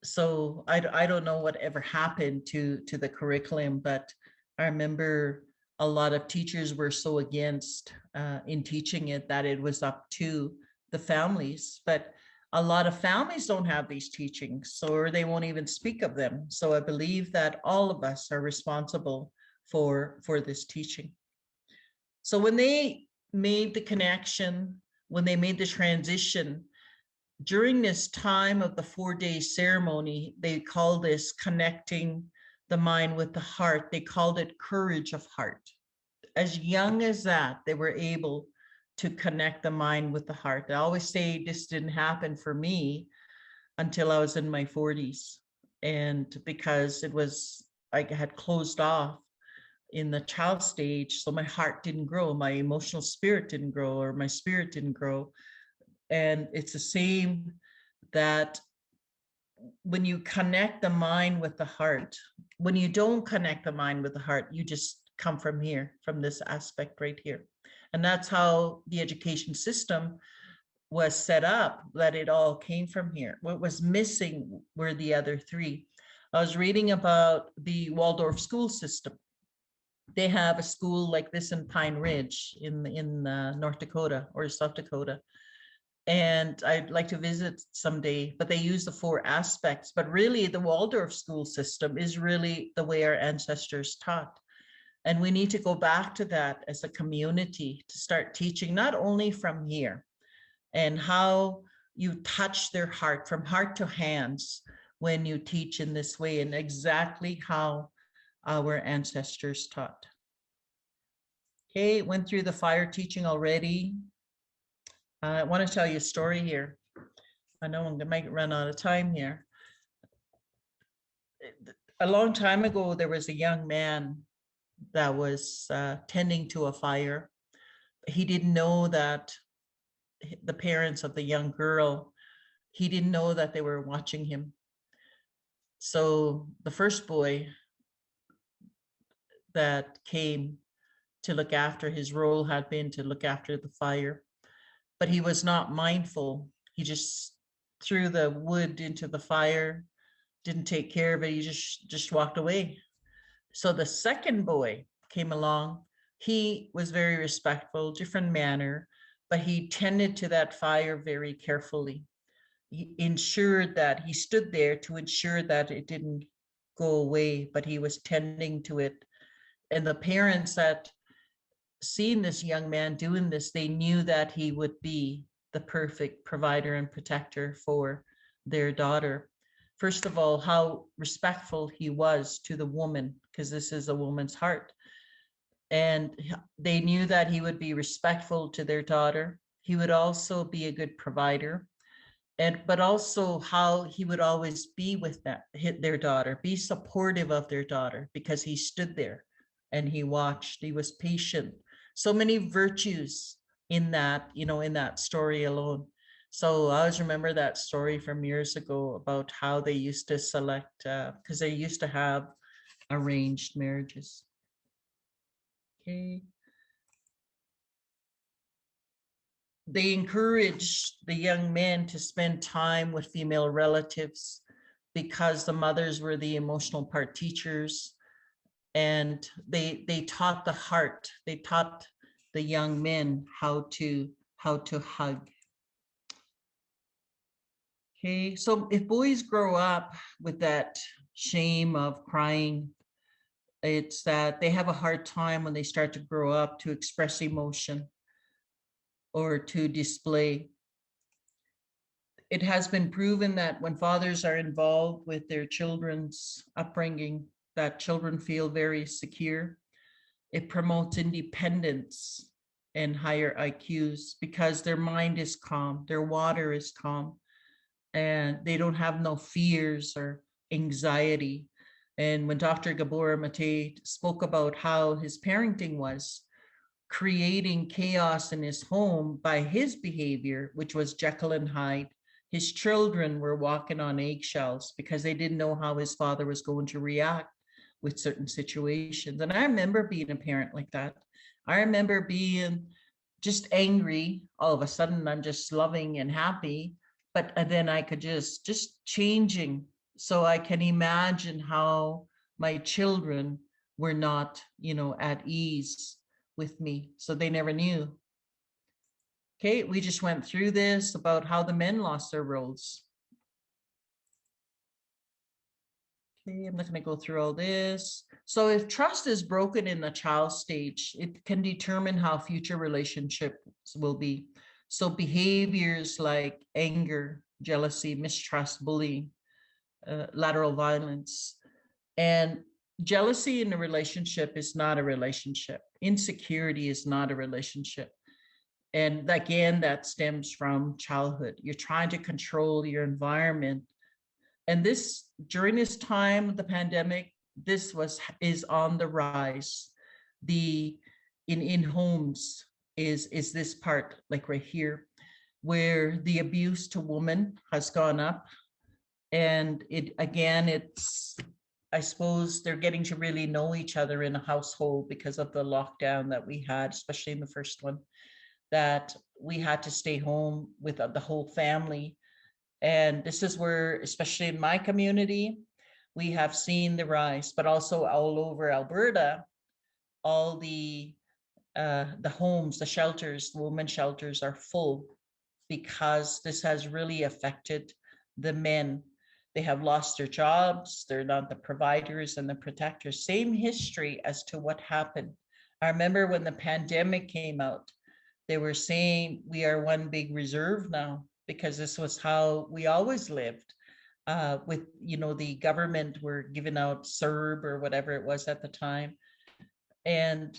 So I don't know what ever happened to the curriculum, but I remember a lot of teachers were so against in teaching it that it was up to the families. But a lot of families don't have these teachings, or they won't even speak of them. So I believe that all of us are responsible for this teaching. So when they made the connection, when they made the transition, during this time of the 4-day ceremony, they called this connecting the mind with the heart. They called it courage of heart. As young as that, they were able to connect the mind with the heart. I always say this didn't happen for me until I was in my 40s. And because I had closed off in the child stage, so my heart didn't grow, my emotional spirit didn't grow, or my spirit didn't grow. And it's the same that when you connect the mind with the heart, when you don't connect the mind with the heart, you just come from here, from this aspect right here. And that's how the education system was set up, that it all came from here. What was missing were the other three. I was reading about the Waldorf school system. They have a school like this in Pine Ridge in North Dakota or South Dakota. And I'd like to visit someday, but they use the 4 aspects. But really, the Waldorf school system is really the way our ancestors taught. And we need to go back to that as a community to start teaching, not only from here, and how you touch their heart, from heart to hands, when you teach in this way, and exactly how our ancestors taught. Okay, went through the fire teaching already. I want to tell you a story here. I know I'm going to run out of time here. A long time ago, there was a young man that was tending to a fire. He didn't know that the parents of the young girl, he didn't know that they were watching him. So the first boy that came to look after, his role had been to look after the fire, but he was not mindful. He just threw the wood into the fire, didn't take care of it. He just walked away. So the second boy came along. He was very respectful, different manner, but he tended to that fire very carefully. He ensured that he stood there to ensure that it didn't go away, but he was tending to it. And the parents that seen this young man doing this, they knew that he would be the perfect provider and protector for their daughter. First of all, how respectful he was to the woman, because this is a woman's heart. And they knew that he would be respectful to their daughter. He would also be a good provider, but also how he would always be with their daughter, be supportive of their daughter, because he stood there and he watched, he was patient. So many virtues in that, in that story alone. So I always remember that story from years ago about how they used to select, because they used to have arranged marriages. Okay. They encouraged the young men to spend time with female relatives because the mothers were the emotional part teachers, and they taught the heart. They taught the young men how to hug. Okay, so if boys grow up with that shame of crying, it's that they have a hard time when they start to grow up to express emotion or to display. It has been proven that when fathers are involved with their children's upbringing, that children feel very secure. It promotes independence and higher IQs because their mind is calm, their water is calm, and they don't have no fears or anxiety. And when Dr. Gabor Mate spoke about how his parenting was, creating chaos in his home by his behavior, which was Jekyll and Hyde, his children were walking on eggshells because they didn't know how his father was going to react with certain situations. And I remember being a parent like that. I remember being just angry. All of a sudden, I'm just loving and happy. But then I could just changing. So I can imagine how my children were not, at ease with me. So they never knew. Okay, we just went through this about how the men lost their roles. Okay, I'm not going to go through all this. So if trust is broken in the child stage, it can determine how future relationships will be. So behaviors like anger, jealousy, mistrust, bullying, lateral violence, and jealousy in a relationship is not a relationship. Insecurity is not a relationship. And again, that stems from childhood. You're trying to control your environment. And this, during this time of the pandemic, this is on the rise. In homes is this part, like right here, where the abuse to women has gone up. And I suppose they're getting to really know each other in a household because of the lockdown that we had, especially in the first one, that we had to stay home with the whole family. And this is where, especially in my community, we have seen the rise, but also all over Alberta, all the homes, the shelters, the women's shelters are full because this has really affected the men. They have lost their jobs. They're not the providers and the protectors. Same history as to what happened. I remember when the pandemic came out, they were saying we are one big reserve now because this was how we always lived. With, the government were giving out CERB or whatever it was at the time. And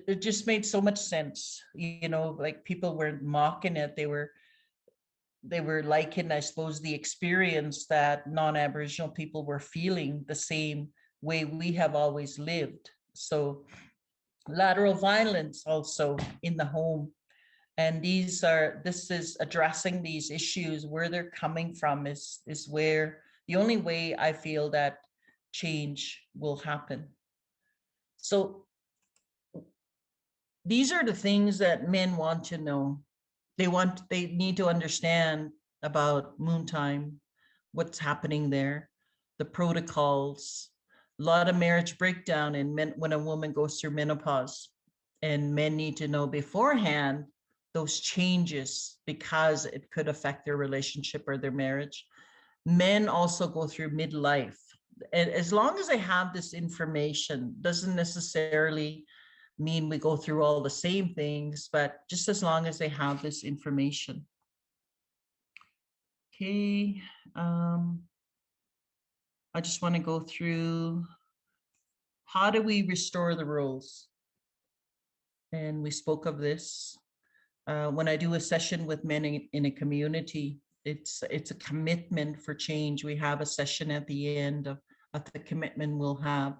it just made so much sense. Like people were mocking it. They were liking, I suppose, the experience that non-Aboriginal people were feeling the same way we have always lived. So lateral violence also in the home. And this is addressing these issues. Where they're coming from is where the only way I feel that change will happen. So these are the things that men want to know. They need to understand about moon time, what's happening there, the protocols. A lot of marriage breakdown in men when a woman goes through menopause, and men need to know beforehand those changes because it could affect their relationship or their marriage. Men also go through midlife. And as long as they have this information, doesn't necessarily mean we go through all the same things, but just as long as they have this information. Okay. I just want to go through, how do we restore the roles? And we spoke of this. when I do a session with men in a community, it's a commitment for change. We have a session at the end of the commitment we'll have.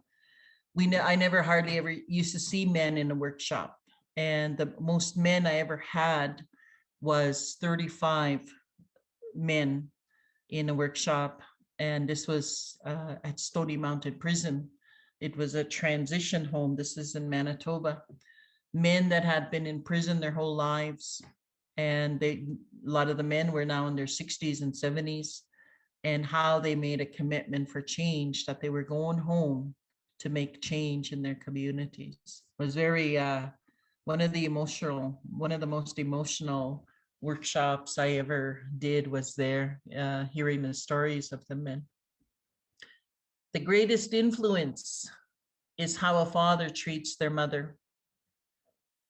I never hardly ever used to see men in a workshop, and the most men I ever had was 35 men in a workshop, and this was at Stony Mountain Prison. It was a transition home. This is in Manitoba. Men that had been in prison their whole lives, and a lot of the men were now in their 60s and 70s, and how they made a commitment for change, that they were going home to make change in their communities. It was very one of the most emotional workshops I ever did was there, hearing the stories of the men. The greatest influence is how a father treats their mother.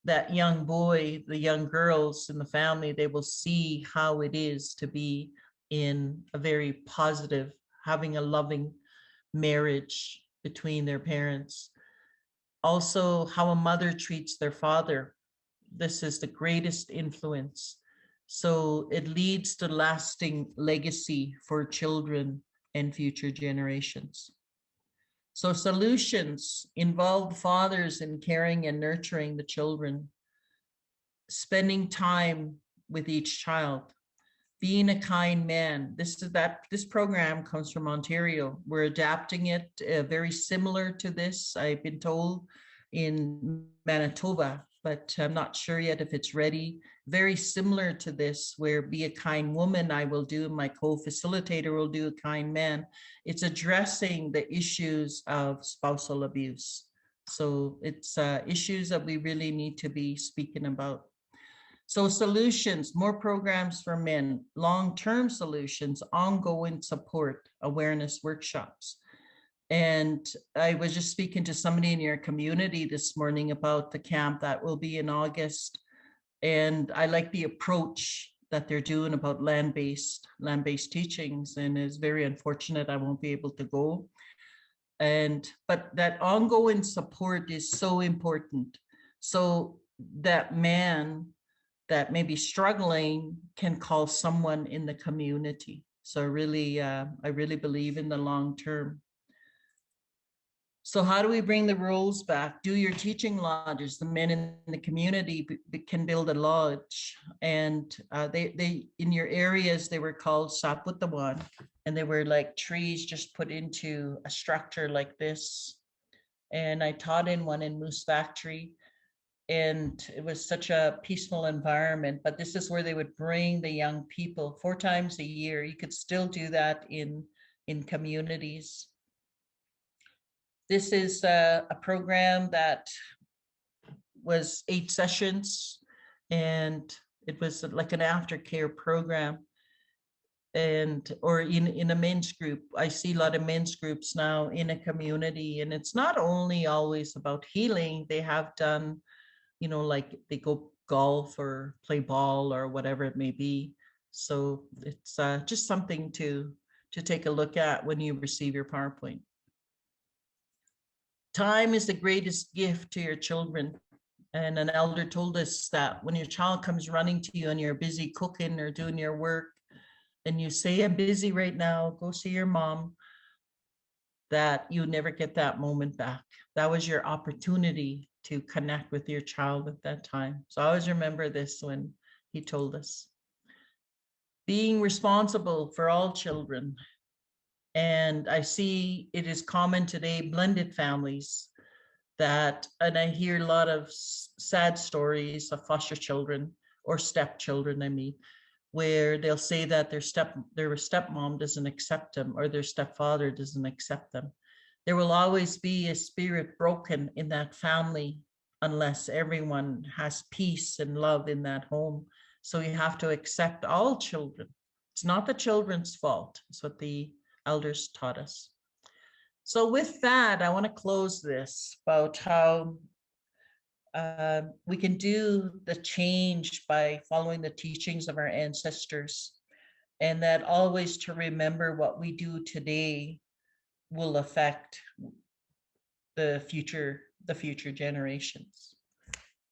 That young boy, the young girls in the family, they will see how it is to be in a very positive, having a loving marriage between their parents. Also, how a mother treats their father. This is the greatest influence. So it leads to lasting legacy for children and future generations. So solutions involve fathers in caring and nurturing the children, spending time with each child, being a kind man. This program comes from Ontario. We're adapting it very similar to this, I've been told, in Manitoba, but I'm not sure yet if it's ready. Very similar to this, where be a kind woman, I will do, my co-facilitator will do a kind man. It's addressing the issues of spousal abuse. So it's issues that we really need to be speaking about. So solutions, more programs for men, long-term solutions, ongoing support, awareness workshops. And I was just speaking to somebody in your community this morning about the camp that will be in August. And I like the approach that they're doing about land-based teachings, and it's very unfortunate I won't be able to go. But that ongoing support is so important. So that man that may be struggling can call someone in the community. So I really believe in the long term. So how do we bring the rules back? Do your teaching lodges. The men in the community can build a lodge, and they in your areas they were called saputawan, and they were like trees just put into a structure like this. And I taught in one in Moose Factory, and it was such a peaceful environment. But this is where they would bring the young people 4 times a year. You could still do that in communities. This is a program that was 8 sessions, and it was like an aftercare program, or in a men's group. I see a lot of men's groups now in a community, and it's not only always about healing. They have done, like they go golf or play ball or whatever it may be. So it's just something to take a look at when you receive your PowerPoint. Time is the greatest gift to your children. And an elder told us that when your child comes running to you and you're busy cooking or doing your work, and you say, I'm busy right now, go see your mom, that you never get that moment back. That was your opportunity to connect with your child at that time. So I always remember this when he told us. Being responsible for all children. And I see it is common today, blended families, and I hear a lot of sad stories of foster children or stepchildren, where they'll say that their stepmom doesn't accept them or their stepfather doesn't accept them. There will always be a spirit broken in that family unless everyone has peace and love in that home. So you have to accept all children. It's not the children's fault. It's what the elders taught us. So with that, I want to close this about how we can do the change by following the teachings of our ancestors, and that always to remember what we do today will affect the future generations.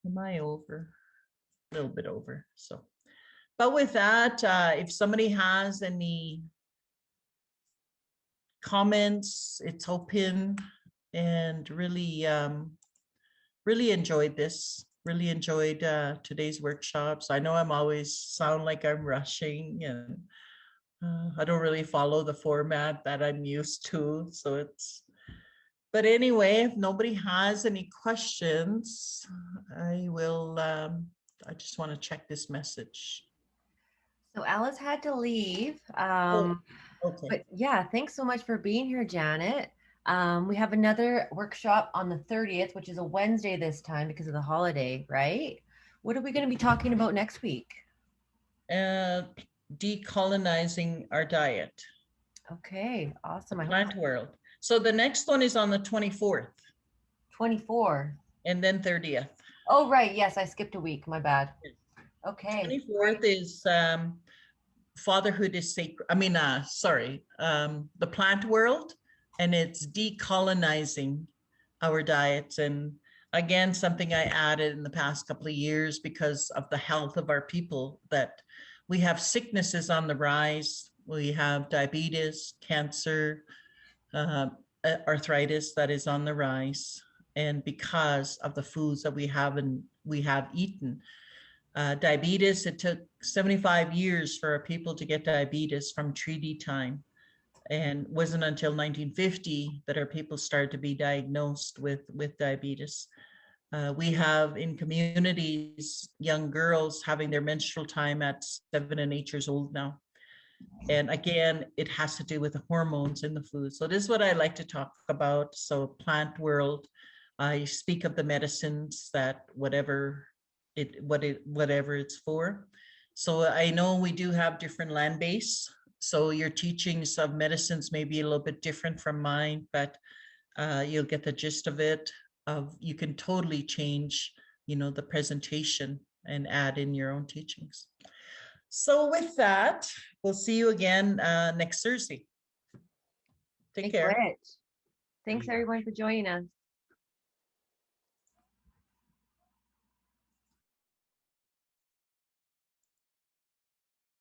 Am I over? little bit over. So, but with that, if somebody has any comments, it's open, and really, really enjoyed this. Really enjoyed today's workshops. I know I'm always sound like I'm rushing, and I don't really follow the format that I'm used to. So it's, but anyway, if nobody has any questions, I will, I just want to check this message. So Alice had to leave. Okay. But yeah, thanks so much for being here, Janet. We have another workshop on the 30th, which is a Wednesday this time because of the holiday, right? What are we going to be talking about next week? Decolonizing our diet. Okay, awesome. I Plant world. So the next one is on the 24th. 24. And then 30th. Oh, right. Yes, I skipped a week. My bad. Okay. 24th is Fatherhood is sacred. I mean, sorry, the plant world, and it's decolonizing our diets. And again, something I added in the past couple of years because of the health of our people, that we have sicknesses on the rise. We have diabetes, cancer, arthritis that is on the rise. And because of the foods that we have eaten, diabetes, it took 75 years for our people to get diabetes from treaty time. And wasn't until 1950 that our people started to be diagnosed with diabetes. We have in communities, young girls having their menstrual time at 7 and 8 years old now. And again, it has to do with the hormones in the food. So this is what I like to talk about. So plant world, I speak of the medicines that whatever it's for. So I know we do have different land base. So your teachings of medicines may be a little bit different from mine, but you'll get the gist of it. You can totally change, the presentation and add in your own teachings. So with that, we'll see you again next Thursday. Take care. Thanks everyone for joining us.